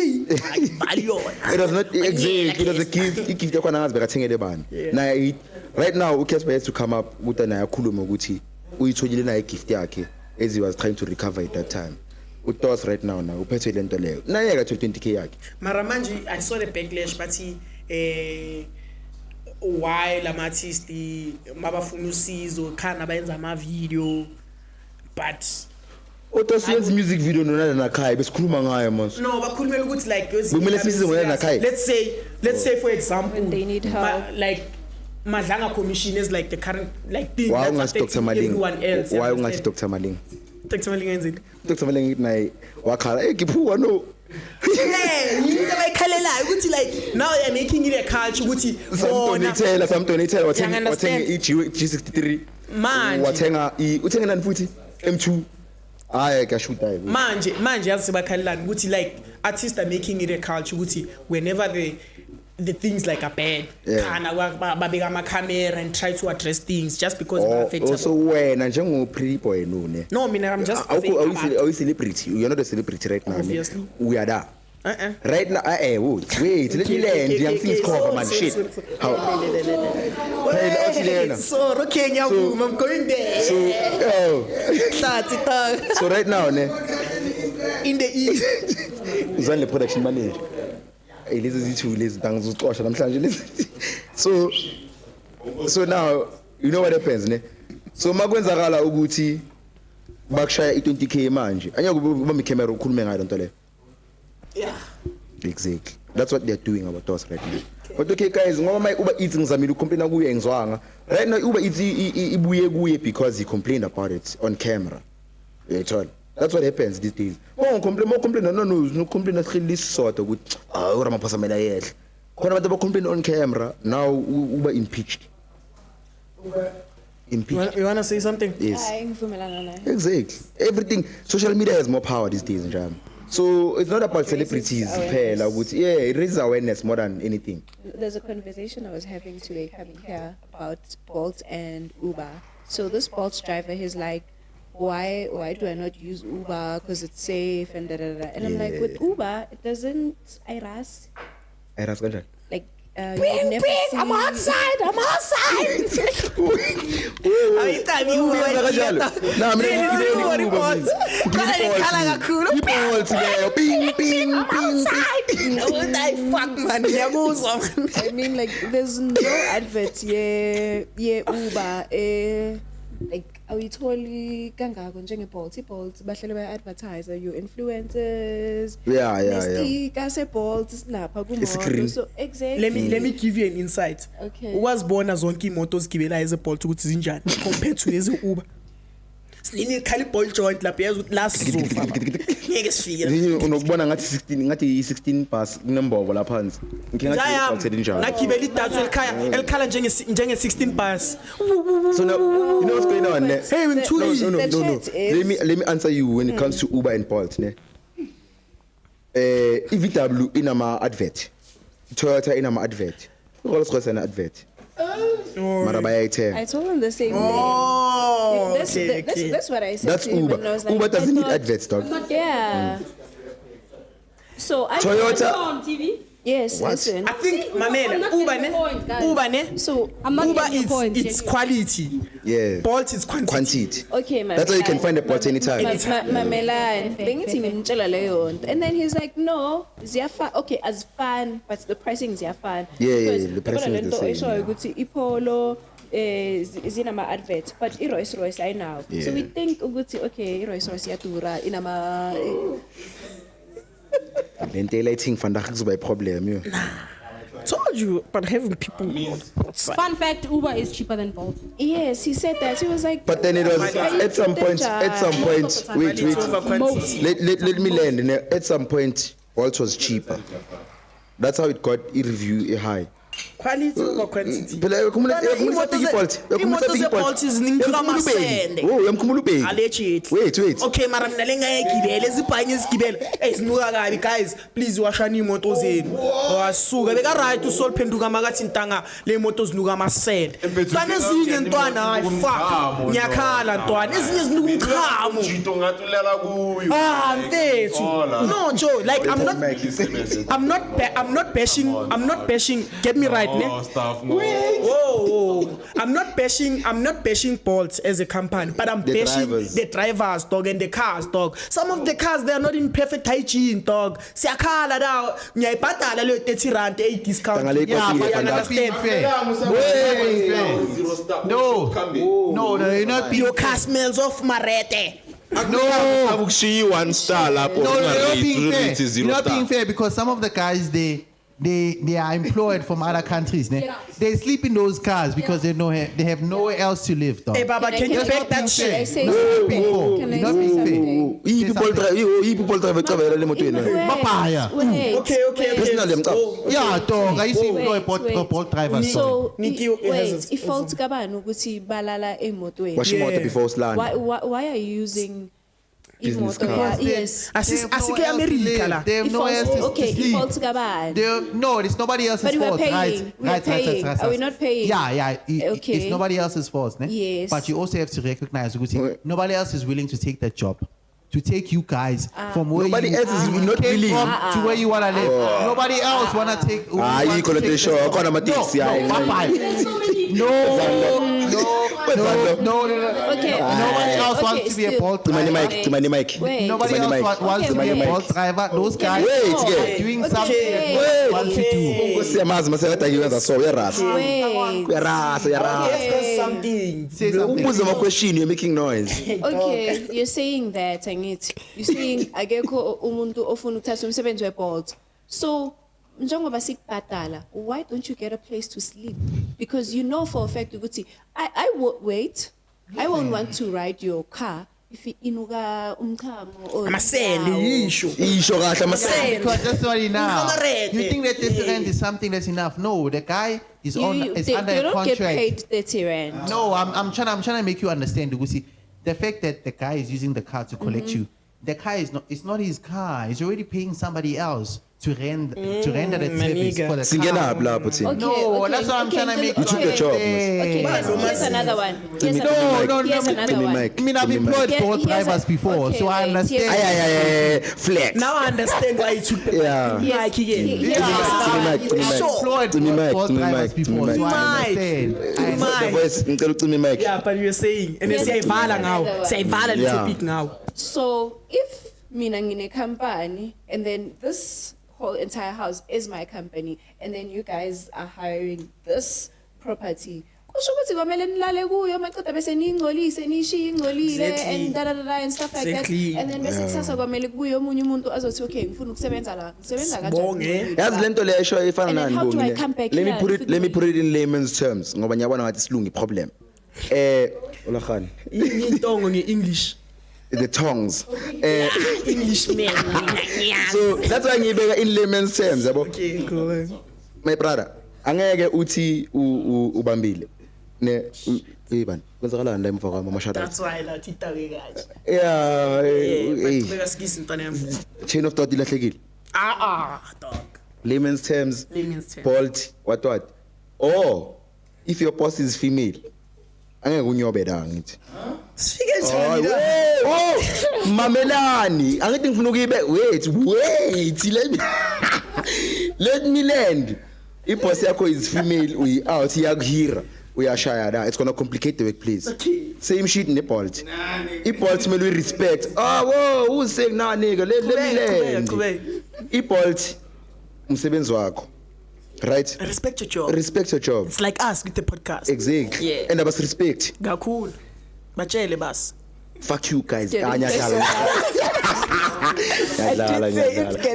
hayi yona It was not exact, it was a gift. Igift yakhe nangazi bekathengele bani. Naye right now uKespa has to come up ukuthi naye akhulume ukuthi uyitholile naye igift yakhe as he was trying to recover at that time. Utos right now uphethe lento leyo. Naye ka 20k yakhe. mara manje I saw the backlash bathi why lama artist mabafuna usizo khana bayenza ama video but Utos yenza music video nona nakhaya besikhuluma ngayo manje. no bakhulumela ukuthi like Kumele size ngona nakhaya. let's say for example When they need help. like Madlanga commission is like the current like thing Why that's ungathi Dr. affecting Maling? everyone else Why ungathi Dr. Maling? Dr. Maling yenzeni Dr. Maling ngithi naye wakhala ngiphuka no. yeah yini abayikhalelayo ukuthi like now they're making it a culture ukuthi Some donatela wathenga understand? G63 Manje. wathenga uthenga nani futhi M2 hayi kashuta yebo manje yazi sebakhalelana ukuthi like artists are making it a culture ukuthi whenever the things like are bad khana babeka ama camera and try to address things just because affect also wena njengo pretty boy nune no mina I'm just are you celebrity? You're not a celebrity right now. Obviously. We are that. Right now, wait, let me land. Young things cover man shit. How? So okay, I'm going there. So right now, ne, in the east. uzanle production manager. Lezi zithu lezi ngizocosha namhlanje lezi. So now, you know what happens, ne? So makwenzakala ukuthi bakushaya i20k manje. Anyeke ubambe camera ukhulume ngayo lento le. Yeah. Exactly. That's what they're doing about us right now. But okay guys, ngoba my Uber Eats ngizamile ucomplain kuye ngizwanga. Right now Uber Eats ibuye kuye because he complained about it on camera. That's what happens these days. Mo complain no complain ahleli sisodwa ukuthi ura maphasamela yehle. Khona abantu complain on camera, now Uber impeached. You wanna say something? Yes. Exactly. Everything, social media has more power these days, Njam. So it's not about celebrities, yeah, it raises awareness more than anything. There's a conversation I was having today coming here about Bolt and Uber. So this Bolt driver, he's like, why do I not use Uber? Because it's safe and da da da. And I'm like, with Uber, it doesn't IRAS. IRAS kanjani? Like, you never see. I'm outside. I mean, like, there's no adverts, yeah, Uber, like, are we totally kangako njenge-Bolt? Bolt bahlele baya-advertise your influencers. Yeah. Nestika se-Bolt silapha kumoto. So exactly. Let me give you an insight. Okay. Uwazibona zonke imoto zigibela eze-Bolt ukuthi zinjani compared to lezi Uber. Sinini khali ball joint lapha yazi ukuthi la sizofa. Ngeke sifike. Unokubona ngathi 16 bus kunembobo lapha phansi. Ngathi njalo. Nagibela idathu elikhala njenge 16 bus. So now, you know what's going on? Hey, no. Let me answer you when it comes to Uber and Bolt, ne. VW inama advert. Toyota inama advert. Rolls-Royce ina advert. Mara bayayithenga. I told him the same Oh, thing. That's what I said That's to him. Uber. And I was like, Uber doesn't I need thought- adverts, dog. Yeah. So I Toyota. On TV. Yes, listen. I think I'm mamela not Uber getting ne the point, guys. Uber ne So I'm not Uber getting the point. it's quality. Yeah. Bolt is quantity. okay, That's why you can find a Bolt anytime. Mamela, bengithi ngimtshela leyo nto. And then he's like, no, ziyafa. Okay, as fun, but the pricing is fun. Yeah, the pricing is the same, Eshoyo yeah. ukuthi iPolo zinama advert, but iRolls Royce ayinawo. So Yeah. we think ukuthi okay, iRolls Royce iyadura inama. Lento lighting vandag kuzoba a problem yo. Told you, but having people outside. Fun fact: Uber is cheaper than Bolt. Yes, he said that. He was like, But then it was at some point. Wait. Let me land. And at some point, Bolt was cheaper. That's how it got a review high. Quality over quantity. Phela kumulisa big Bolt. Imoto ze-Bolt ziningikhula amasende. Oh, uyamkhumula ubheki. Allegedly. Wait. Okay, mara mina lengayegibele ezibhanyi ezigibele. Zinuka kabi guys. Please washani imoto zenu. Wasuka beka right usolphenduka makathi ntanga le moto zinuka amasende. Bane ezinye ntwana hayi fuck. Ngiyakhala ntwana. Ezinye zinuka umchamo. Jito ngatulela kuyo. Ah, mfethu. No, Joe, like I'm not bashing. Get me right, ne? Oh, stuff. No. Whoa. I'm not bashing Bolt as a company, but I'm bashing the drivers, dog, and the cars, dog. Some of the cars, they are not in perfect hygiene, dog. Siyakhala now. Ngiyayibhadala le 30 rand 8 discount. Yeah, but you're not being fair. No, you're not being Your car smells of marete. Abukushiyi 1 star lapho. No, you're not being fair. Ungarithi 0 You're not star. being fair because some of the guys they are employed from other countries. They sleep in those cars because they have nowhere else to live. Dog. Hey, Baba, can you back that Can I shit? say You're something? You're not being fair. People drive cabela le motweni. Mapaya. Wait. Okay. Personally, I'm Yeah, dog. I used to employ Bolt drivers. So Nikki, wait, ifault kabani ukuthi balala emotweni? wash imoto before usilanda. Why are you using Business imoto? car. Yes. Asike America la. They have nowhere else to Okay, sleep. ifault kabani? No, it's nobody else's But we are fault. paying. We are paying. Are we not paying? Yeah. Okay. It's nobody else's fault. Ne? Yes. But you also have to recognize ukuthi nobody else is willing to take that job. To take you guys from where Nobody you else is not came willing. from to where you wanna live. Nobody else wanna take. You call it a show. I call it a taxi. No. Okay. Nobody else wants to be a Bolt Too many driver. mic. Wait. Nobody else wants to be a Bolt driver. Those guys Wait, are doing something that Wait. they want to do. Siyamazi masekade ngiwenza so uyarasa. Wait. Uyarasa. Yes, something. Say something. Ubuze ama question you're making noise. Okay, you're saying that angithi. You're saying akekho umuntu ofuna ukuthatha umsebenzi weBolt. So njengoba sikubhadala, why don't you get a place to sleep? Because you know for a fact ukuthi I won't wait. I won't want to ride your car if inuka umchamo or Amasende yisho. Isho kahle amasende. Because that's not enough. Kamarete. You think that this rent is something that's enough? No, the guy is under they a don't contract. get paid 30 rand. No, I'm trying to make you understand. Ugusi. The fact that the guy is using the car to collect you, the car is not. It's not his car. He's already paying somebody else to render that service for the Singena car. lapho thina. No, that's what I'm trying to make you do the job, Okay, understand. here's another one. Here's No, another one. I mean, I've employed Bolt drivers before, so I understand. Ay, flex. Now I understand why you took the Yeah. mic again. I've employed Bolt Give me drivers mic. before, so I Mic. understand. The voice ngicela ucime mic. Yeah, but you're saying, and then Yes, siyayivala another now. one. Siyayivala Yeah. little bit now. So if mina ngine company and then this whole entire house is my company and then you guys are hiring this property, kusho ukuthi kwamele nilale kuyo maqeda bese ningcolise nishiye ingcolile and and stuff like Exactly. that, and then bese kusasa kwamele kuyo omunye umuntu azothi okay ngifuna ukusebenza la ngisebenza Sibonge. Yazi lento le esho ifana And then nani how do I Bongi? come back Let me here? let me put it in layman's terms ngoba ngiyabona ngathi silungi problem. Olakhan. Intongo nge-English. The tongues. English man. So that's why ngiyibeka in layman's terms yabo. Okay, cool. My brother, angeke uthi ubambile. Ne yibani? Kwenzakalani la emva kwama shout out. That's why la titawe kaje. Yeah, Beka skisi ntwana yami. chain of thought ilahlekile. Dog. layman's terms, Bolt, what? Or if your boss is female, angeke unyobeda ngithi. Sifike njani la? Oh, mamelani. Angithi ngifuna ukuyibe wait, let me land. If boss yakho is female, we out iyakuhira, uyashaya la. It's going to complicate the workplace. Okay. Same shit in Bolt. Bolt may respect. Whoa, who's saying nah nigga, let me land. Bolt umsebenzi wakho. Right? Respect your job. Respect your job. It's like us with the podcast. Exactly. Yeah. And abas respect. Gakhulu. Bachele bas. Fuck you guys. Nyadala.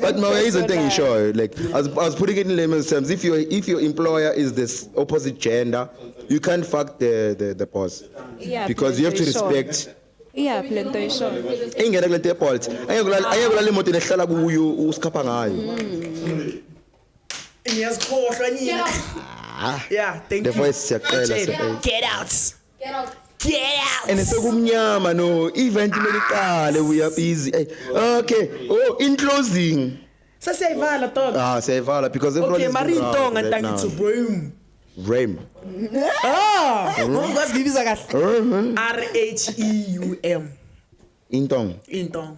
But my way is a thing, sure. Like I was putting it in layman's terms. If your employer is this opposite gender, you can't fuck the boss. Yeah. Because you have to respect. Yeah, plantation. Ingena kule depot. Ayekula le moto nehlala kuyo uskapa ngayo. Ngiyazikhohlwa nyina. Yeah, thank you. The voice siyaqela. Get out. And sekumnyama no event medical we are busy. Okay. Oh, in closing. Sasiyayivala dog. Siyayivala because everyone is is Maritonga ntangithi Rome. Rame. Ngokwazi ngibiza kahle. RHEUM. Intong.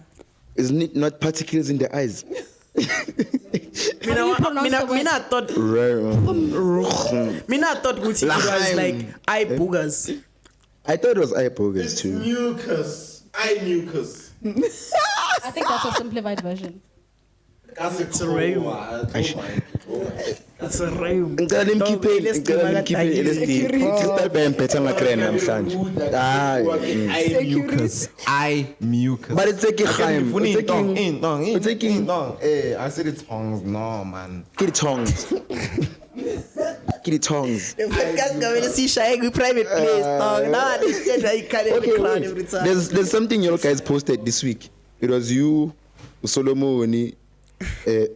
Isn't it not particles in the eyes? Mina thought it was like eye boogers. I thought it was eye boogers too. Eye mucus. I think that's a simplified version. It's a rain. It's a rain. Ngicela nimkhiphe LSD. Crystal bemphetha amakrene namhlanje. Eye mucus. But it's taking time. It's taking I said it's tongues. No, man. Get it tongues. The podcast going to see Shai private place. There's something you guys posted this week. It was you, Solomoni,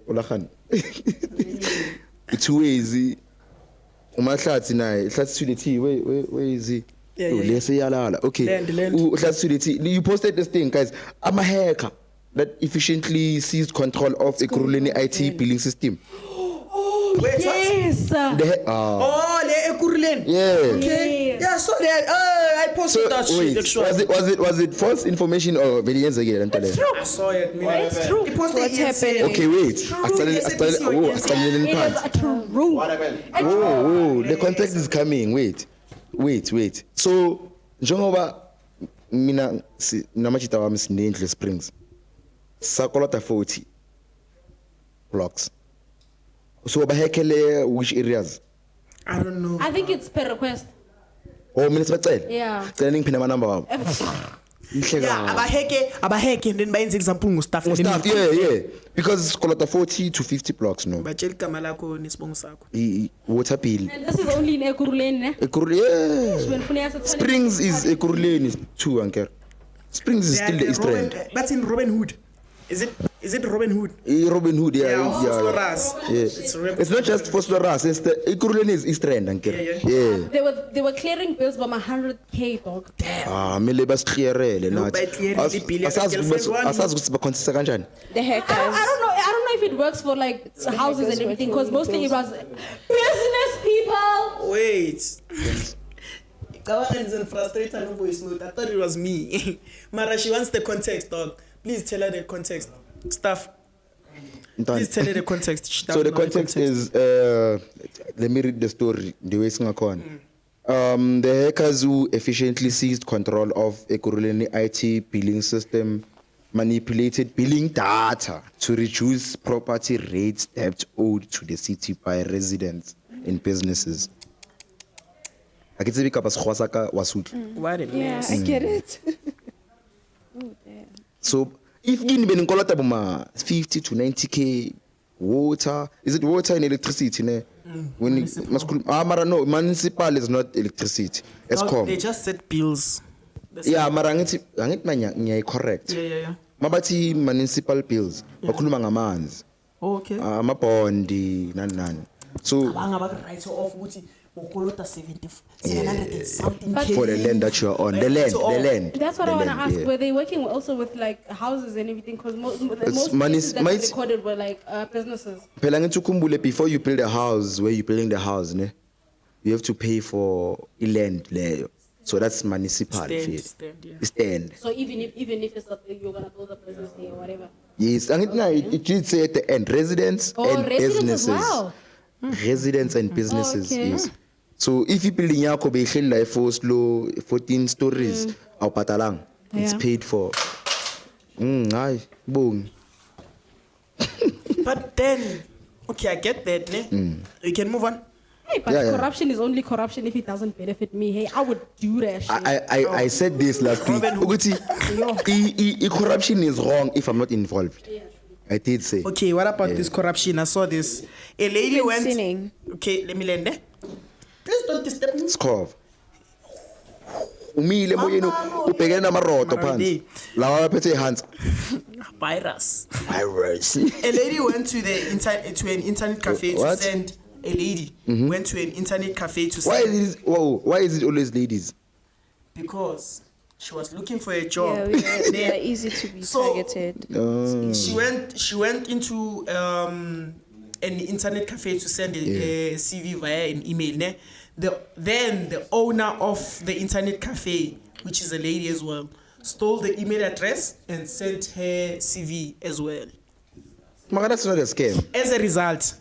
Olakhan. It's Wazy. Umahlatsi naye. Hlatsi the tea. Where is he? Okay. You posted this thing, guys. I'm a hacker that efficiently seized control of a Ekurhuleni IT billing system. Wait, yes. Le Ekurhuleni. Yeah. Okay. Yeah, so I posted that shit. Was it false information or It's true. I saw it. It's true. It posted what happened. Okay, wait. It is true. Oh, the context is coming. Wait. So, njengoba mina namachita wami sinendle Springs. Sakolota 40 blocks. So bahekele which areas? I don't know. I think it's per request. Oh, mina sibacela. Yeah. Cela ningiphe nama number wami. Yeah, abaheke then bayenze example ngustaff. Yeah. Because Kolota 40 to 50 blocks no. Bachela igama lakho nesibongo sakho. Water bill. And this is only in Ekurhuleni, ne? Yeah. Springs is Ekurhuleni too, Anker. Springs is still the East End. That's in Robin Hood. Is it Robin Hood? Robin Hood, yeah. It's not just Phosphorus. It's the Ekurhuleni is East End, Anker. Yeah. They were clearing bills by 100K, dog. Mele basclearele nathi. Asazi ukuthi bakhonsisa kanjani. The hackers. I don't know if it works for like houses and everything because mostly it was business people. Wait. Kawan is frustrated no voice note. I thought it was me. Mara, she wants the context, dog. Please tell her the context. Staff. Please tell her the context. So the context is, let me read the story. The way it's going. The hackers who efficiently seized control of Ekurhuleni IT billing system manipulated billing data to reduce property rates debt owed to the city by residents and businesses. I get to What a mess. I get it. So if in Beninkolata buma 50 to 90K water, is it water and electricity? Ne? When no, municipal is not electricity. They just set bills. Yeah, mara ngit correct. Yeah. Mabati municipal bills. Bakhuluma ngamanzi. Okay. Amabondi nani. So abanga ba right off ukuthi ukolota 700 and something K. For the land that you are on. The land. That's what the I want to land, ask. Were they working also with like houses and everything? Because most money- cases that money- were recorded were like businesses. Phela ngithi ukhumbule before you build a house, where you building the house, ne? You have to pay for land leyo. So that's municipal fee. Stand. So even if it's you're gonna build a business there or whatever. Yes, and it did say at the end, residents and residents businesses. as well. Residents and businesses, okay. yes. So if you building yakho behleli la for slow 14 stories, awupatalang. It's Yeah. paid for. Hayi, bongi. But then, okay, I get that, ne? You can move on. Hey, but Yeah. corruption is only corruption if it doesn't benefit me. Hey, I would do that shit. I said this last week. Ukuthi corruption is wrong if I'm not involved. I did say. Okay, what about this corruption? I saw this. A lady Even went. sinning. Okay, let me land there. Please don't disturb me. Skov. Umile moyeni ubhekene namarodo phansi. Lawa aphethe hands. Virus. Virus. A lady went to an internet cafe to What? send. A lady went to an internet cafe to Why send. is it always ladies? Because she was looking for a job. Yeah, we are easy to be targeted. She went into an internet cafe to send a CV via an email. Ne? Then the owner of the internet cafe, which is a lady as well, stole the email address and sent her CV as well. Maka, that's not a scam. As a result,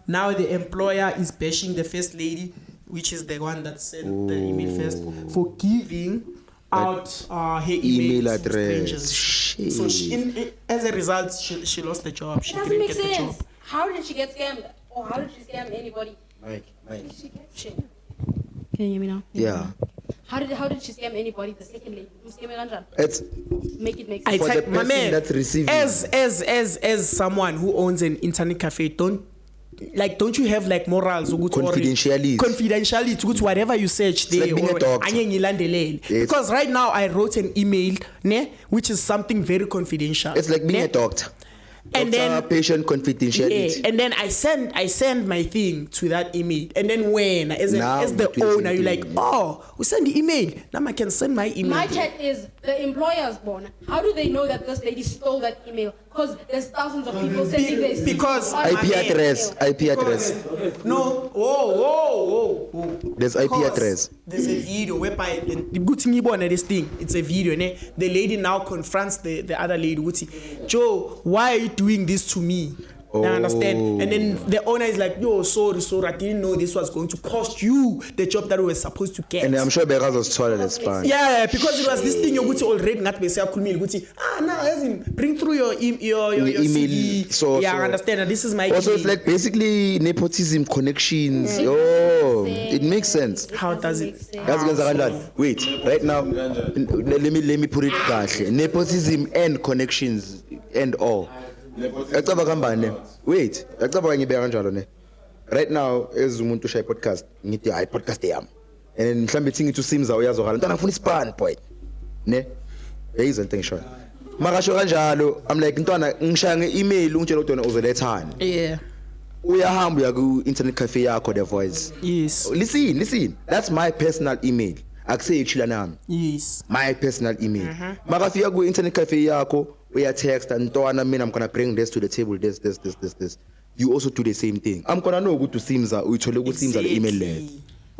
now the employer is bashing the first lady, which is the one that sent the email first, for giving out her email address. So as a result, she lost the job. She It doesn't didn't make get the sense. job. How did she get scammed? Or how did she scam anybody? Mike. Shit. Can you hear me now? Yeah. How did she scam anybody? The second lady. It's Make it make I sense. type, my man, that's receiving. as someone who owns an internet cafe, don't you have like morals or Confidentiality. to go to whatever you search there, like being a doctor. Yes. Because right now I wrote an email, ne, which is something very confidential. It's like being a doctor. And then patient confidentiality. yeah, and then I send my thing to that email, and then when as the owner you're like, oh, we send the email, now I can send my email. My chat is the employer's born. How do they know that this lady stole that email? Because there's thousands of people sending this. Because IP address. No, whoa. There's IP address. There's a video whereby the good thing you this thing, it's a video, ne? The lady now confronts the other lady, Joe, why are you doing this to me? You understand? And then the owner is like, yo, sorry, I didn't know this was going to cost you the job that we were supposed to get. And I'm sure Beraz was told at span. Yeah, because it was this thing you're going to already not be say now as in bring through your email CV. So I understand. And this is my also email. it's like basically nepotism connections. Oh, it makes sense. How does it? Wait, right now let me put it kahle. Nepotism and connections and all. Yacaba kambane. Wait, yacaba ngibeka kanjalo ne. Right now as umuntu ushaye podcast, ngithi hayi podcast yami. And mhlambe ithi ngithi uSimza uyazokhala. Ntana ngifuna ispan point. Ne? Yayizwa into engisho. Makasho kanjalo, I'm like ntwana ngishaya nge-email ungitshela ukuthi wena uzolethana. Yeah. Uyahamba uya ku internet cafe yakho The Voice. Yes. Listen. That's my personal email. Akuseyi chila nami. Yes. My personal email. Makafika ku internet cafe yakho, uya text ntwana mina I'm going to bring this to the table this. You also do the same thing. I'm going to know ukuthi uSimza uyithole ku Simza the email leyo.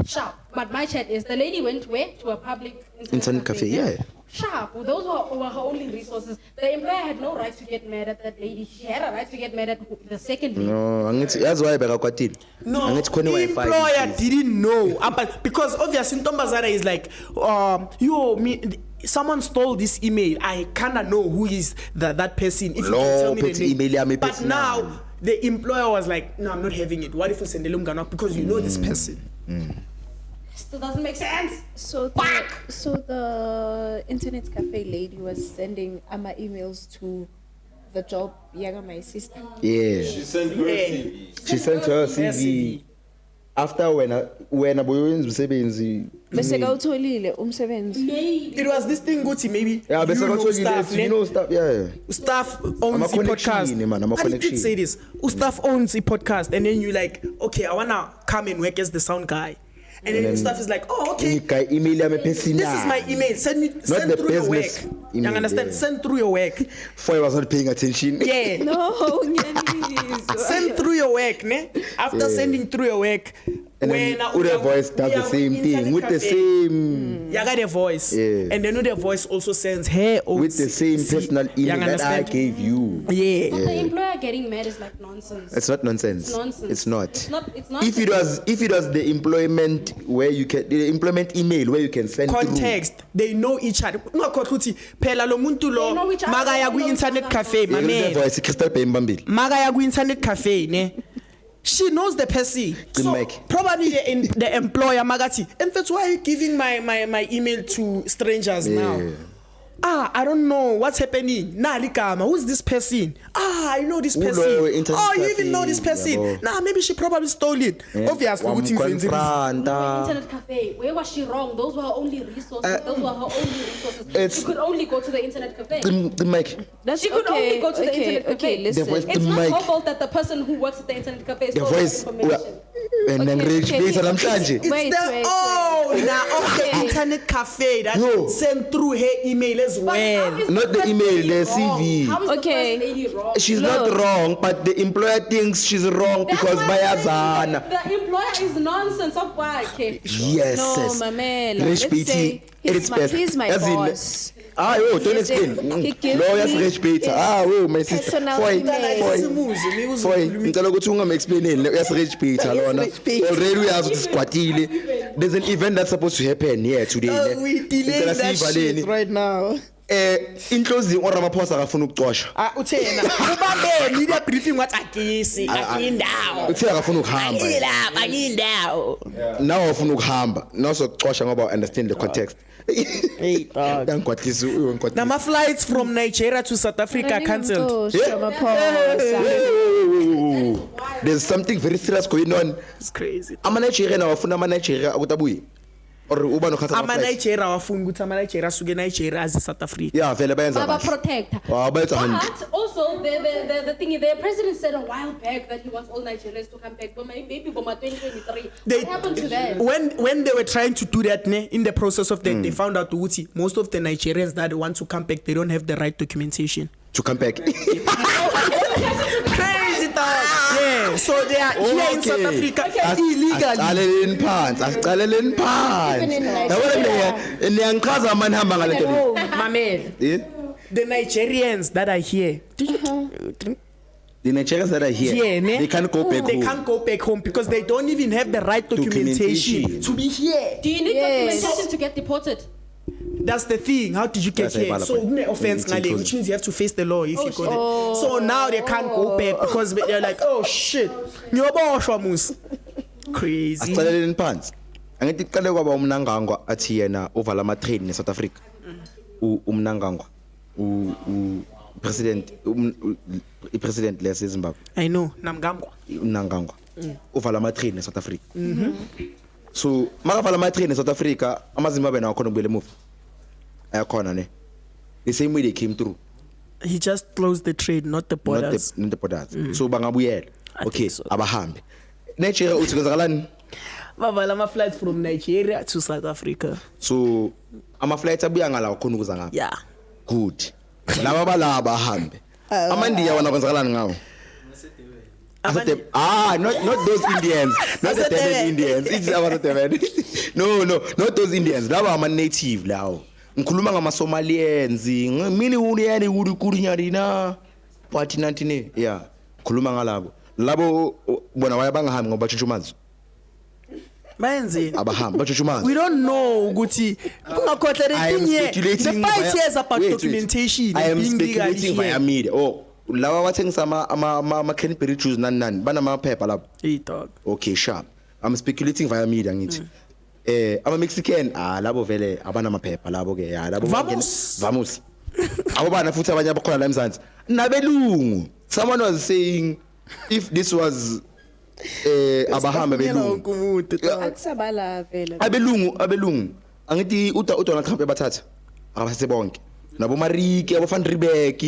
Sharp. But my chat is the lady went where? To a public Internet cafe, yeah. Sharp. Well, those were her only resources. The employer had no right to get mad at that lady. She had a right to get mad at the second lady. No, angithi yazi why bekakwatile. No, Angithi khona the Wi-Fi. employer didn't know. But because obviously Ntombazana is like, someone stole this email. I kinda know who is that person. If you can tell me the name. But now the employer was like, no, I'm not having it. What if we send the because you know this person? Still doesn't make sense. So the internet cafe lady was sending my emails to the job Yaga, my sister. Yeah. She sent her CV. She sent her CV. after wena boyenza umsebenzi bese kawutholile umsebenzi. It was this thing ukuthi maybe yeah bese kawutholile stuff yeah staff owns the podcast man I did say this staff owns the podcast and then you like okay I wanna come and work as the sound guy and then staff is like oh okay email this is my email send through your work you understand send through your work for I was not paying attention yeah no send through your work ne after sending through your work and when the voice does the same thing with the same you got a voice and then the voice also sends her with the same personal email that I gave you but the employer getting mad is like nonsense. It's not nonsense. It's nonsense. It's not. It's not if it was the employment where you can the employment email where you can send context through. They know each other ungakhothuthi phela lo muntu lo makaya ku internet cafe mame voice Crystal Bay mbambili makaya ku internet cafe ne she knows the person so probably the employer magathi in fact why are you giving my email to strangers now I don't know what's happening Naligama who's this person I know this person you even know this person nah maybe she probably stole it obviously ukuthi ngizenze internet cafe where was she wrong those were her only resources she could only go to the internet cafe she could only go to the internet cafe listen it's not her fault that the person who works at the internet cafe is stolen information and then it's the internet cafe that sent through her email as well not the email the CV she's not wrong but the employer thinks she's wrong because bayazana the employer is nonsense of why yes no mamela let's say he's my boss don't explain lawyers rich Peter my sister ngicela ukuthi ungame-explaineni uyas rich Peter lona already uyazi ukuthi sikwatile there's an event that's supposed to happen here today we delay that shit right now inclosing oRamaphosa akafuna ukucosha uthena ubambeni the briefing wathi akuyindawo uthe akafuna ukuhamba ayindawo now ufuna ukuhamba nasokucosha ngoba understand the context Nama flights from Nigeria to South Africa cancelled. There's something very serious going on. It's crazy. Nigeria wafuna Nigeria ukutabuyi. Or uba no khatha Nigeria wafuna ukuthi Nigeria suke Nigeria as South Africa. Yeah, vele bayenza Baba protector. But also the thing the president said a while back that he wants all Nigerians to come back but maybe by 2023. What happened to them? When they were trying to do that in the process of that they found out Uti most of the Nigerians that want to come back they don't have the right documentation to come back. Crazy thought. Yeah, so they are here in South Africa illegally. Asicaleleni phansi. Niyangichaza manje hamba ngale nto. Mamela. The Nigerians that are here. The Nigerians that are here, they can't go back home. They can't go back home because they don't even have the right documentation to be here. Do you need documentation to get deported? That's the thing. How did you get here? So offense, which means you have to face the law if you got it. So now they can't go back because they're like, oh shit, crazy. Asicaleleni phansi. Angithi kuqale kwaba umnangangwa athi yena ovala ama train eSouth Africa. Umnangangwa president president lese Zimbabwe. I know, Namgangwa. Umnangangwa. Ovala ama train eSouth Africa. So makavala ama train eSouth Africa amaZimbabwe nawo khona kubele move. Ayakhona ne. The same way they came through. He just closed the trade, not the borders. Not the borders. So bangabuyela. Okay, abahambe. Nigeria uthi kwenzakalani? Bavala ama flights from Nigeria to South Africa. So ama flights abuya ngala khona ukuza ngapha. Yeah. Good. Laba balaba bahambe. Amandiya wona kwenzakalani ngawo? Not those Indians. Not the Durban Indians. It's about the No, not those Indians. Laba ama native lawo. Ngikhuluma ngama Somalians. Mini uniyani ukurinyari na party 19 yeah. Khuluma ngalabo. Labo bona wayabangahambi ngoba tshuntshumazi. Bayenze abahamba batshuntshumazi. We don't know ukuthi kungakhohle letinye. The fight here is about documentation. I am speculating via media. Lawa wathengisa ama Canterbury juice nani banama phepha lapho. Hey dog. Okay sharp. I'm speculating via media ngithi. Ama Mexican labo vele abana amaphepha labo ke labo vamos. Abana futhi abanye abakhona la eMzansi. Nabelungu. Someone was saying if this was abahamba belungu Akusabala vele. abelungu angithi uDonald Trump ebathatha abase bonke nabo Mariki abo Van Riebeck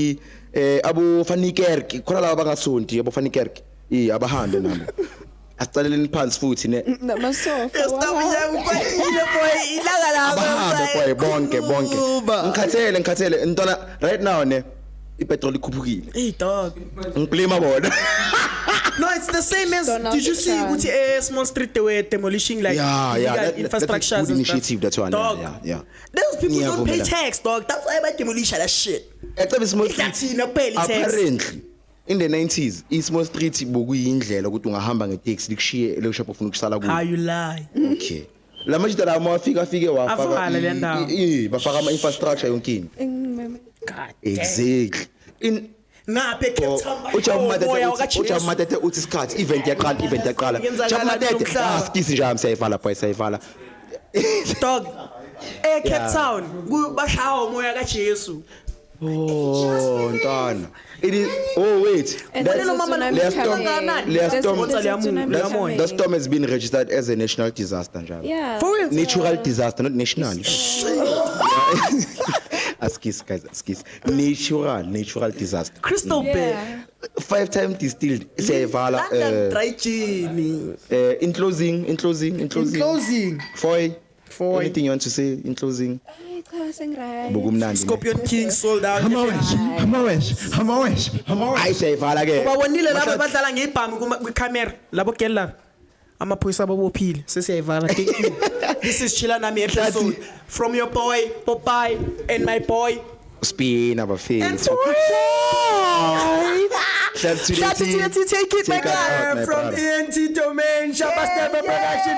abo Van Niekerk khona laba bangasonti abo Van Niekerk abahambe nabo asicaleleni phansi futhi ne Namasofa. abahambe bonke ngikhathele ntona right now ne ipetrol ikhuphukile Hey dog. ngiblame bona No, it's the same as. Did you see ukuthi Small Street they were demolishing like illegal infrastructures that's a good and initiative stuff. that one Dog. yeah Those people don't pay tax, dog. That's why they demolish that shit. Apparently in the 90s iSmall Street bokuyindlela ukuthi ungahamba ngetaxi likushiye lekushopo ufuna ukusala kuyo. How you lie? Okay. La majida la mafika wafaka Avala le ndawo. bafaka ama infrastructure yonkini. God. Exactly. In ngaphe Cape Town uchamatete uthi isikhathi event yaqala chamatete skisi nje siyayivala boy siyayivala dog Cape Town kubashawa umoya kaJesu oh ntwana it is wait that storm has been registered as a national disaster njalo For real? natural disaster not national Askis natural disaster Crystal Bay 5 times distilled siyayivala dry gin in closing foy anything you want to say in closing Scorpion King sold out Hamawesh. Hayi siyayivala ke ubabonile laba badlala ngebhamu kwicamera labo gela amaphoyisa ababophile sesiyayivala thank you this is Chila Nami episode from your boy Popeye and my boy Spin abafethu Shout to the take it back from ENT Domain Shabba Stepper Production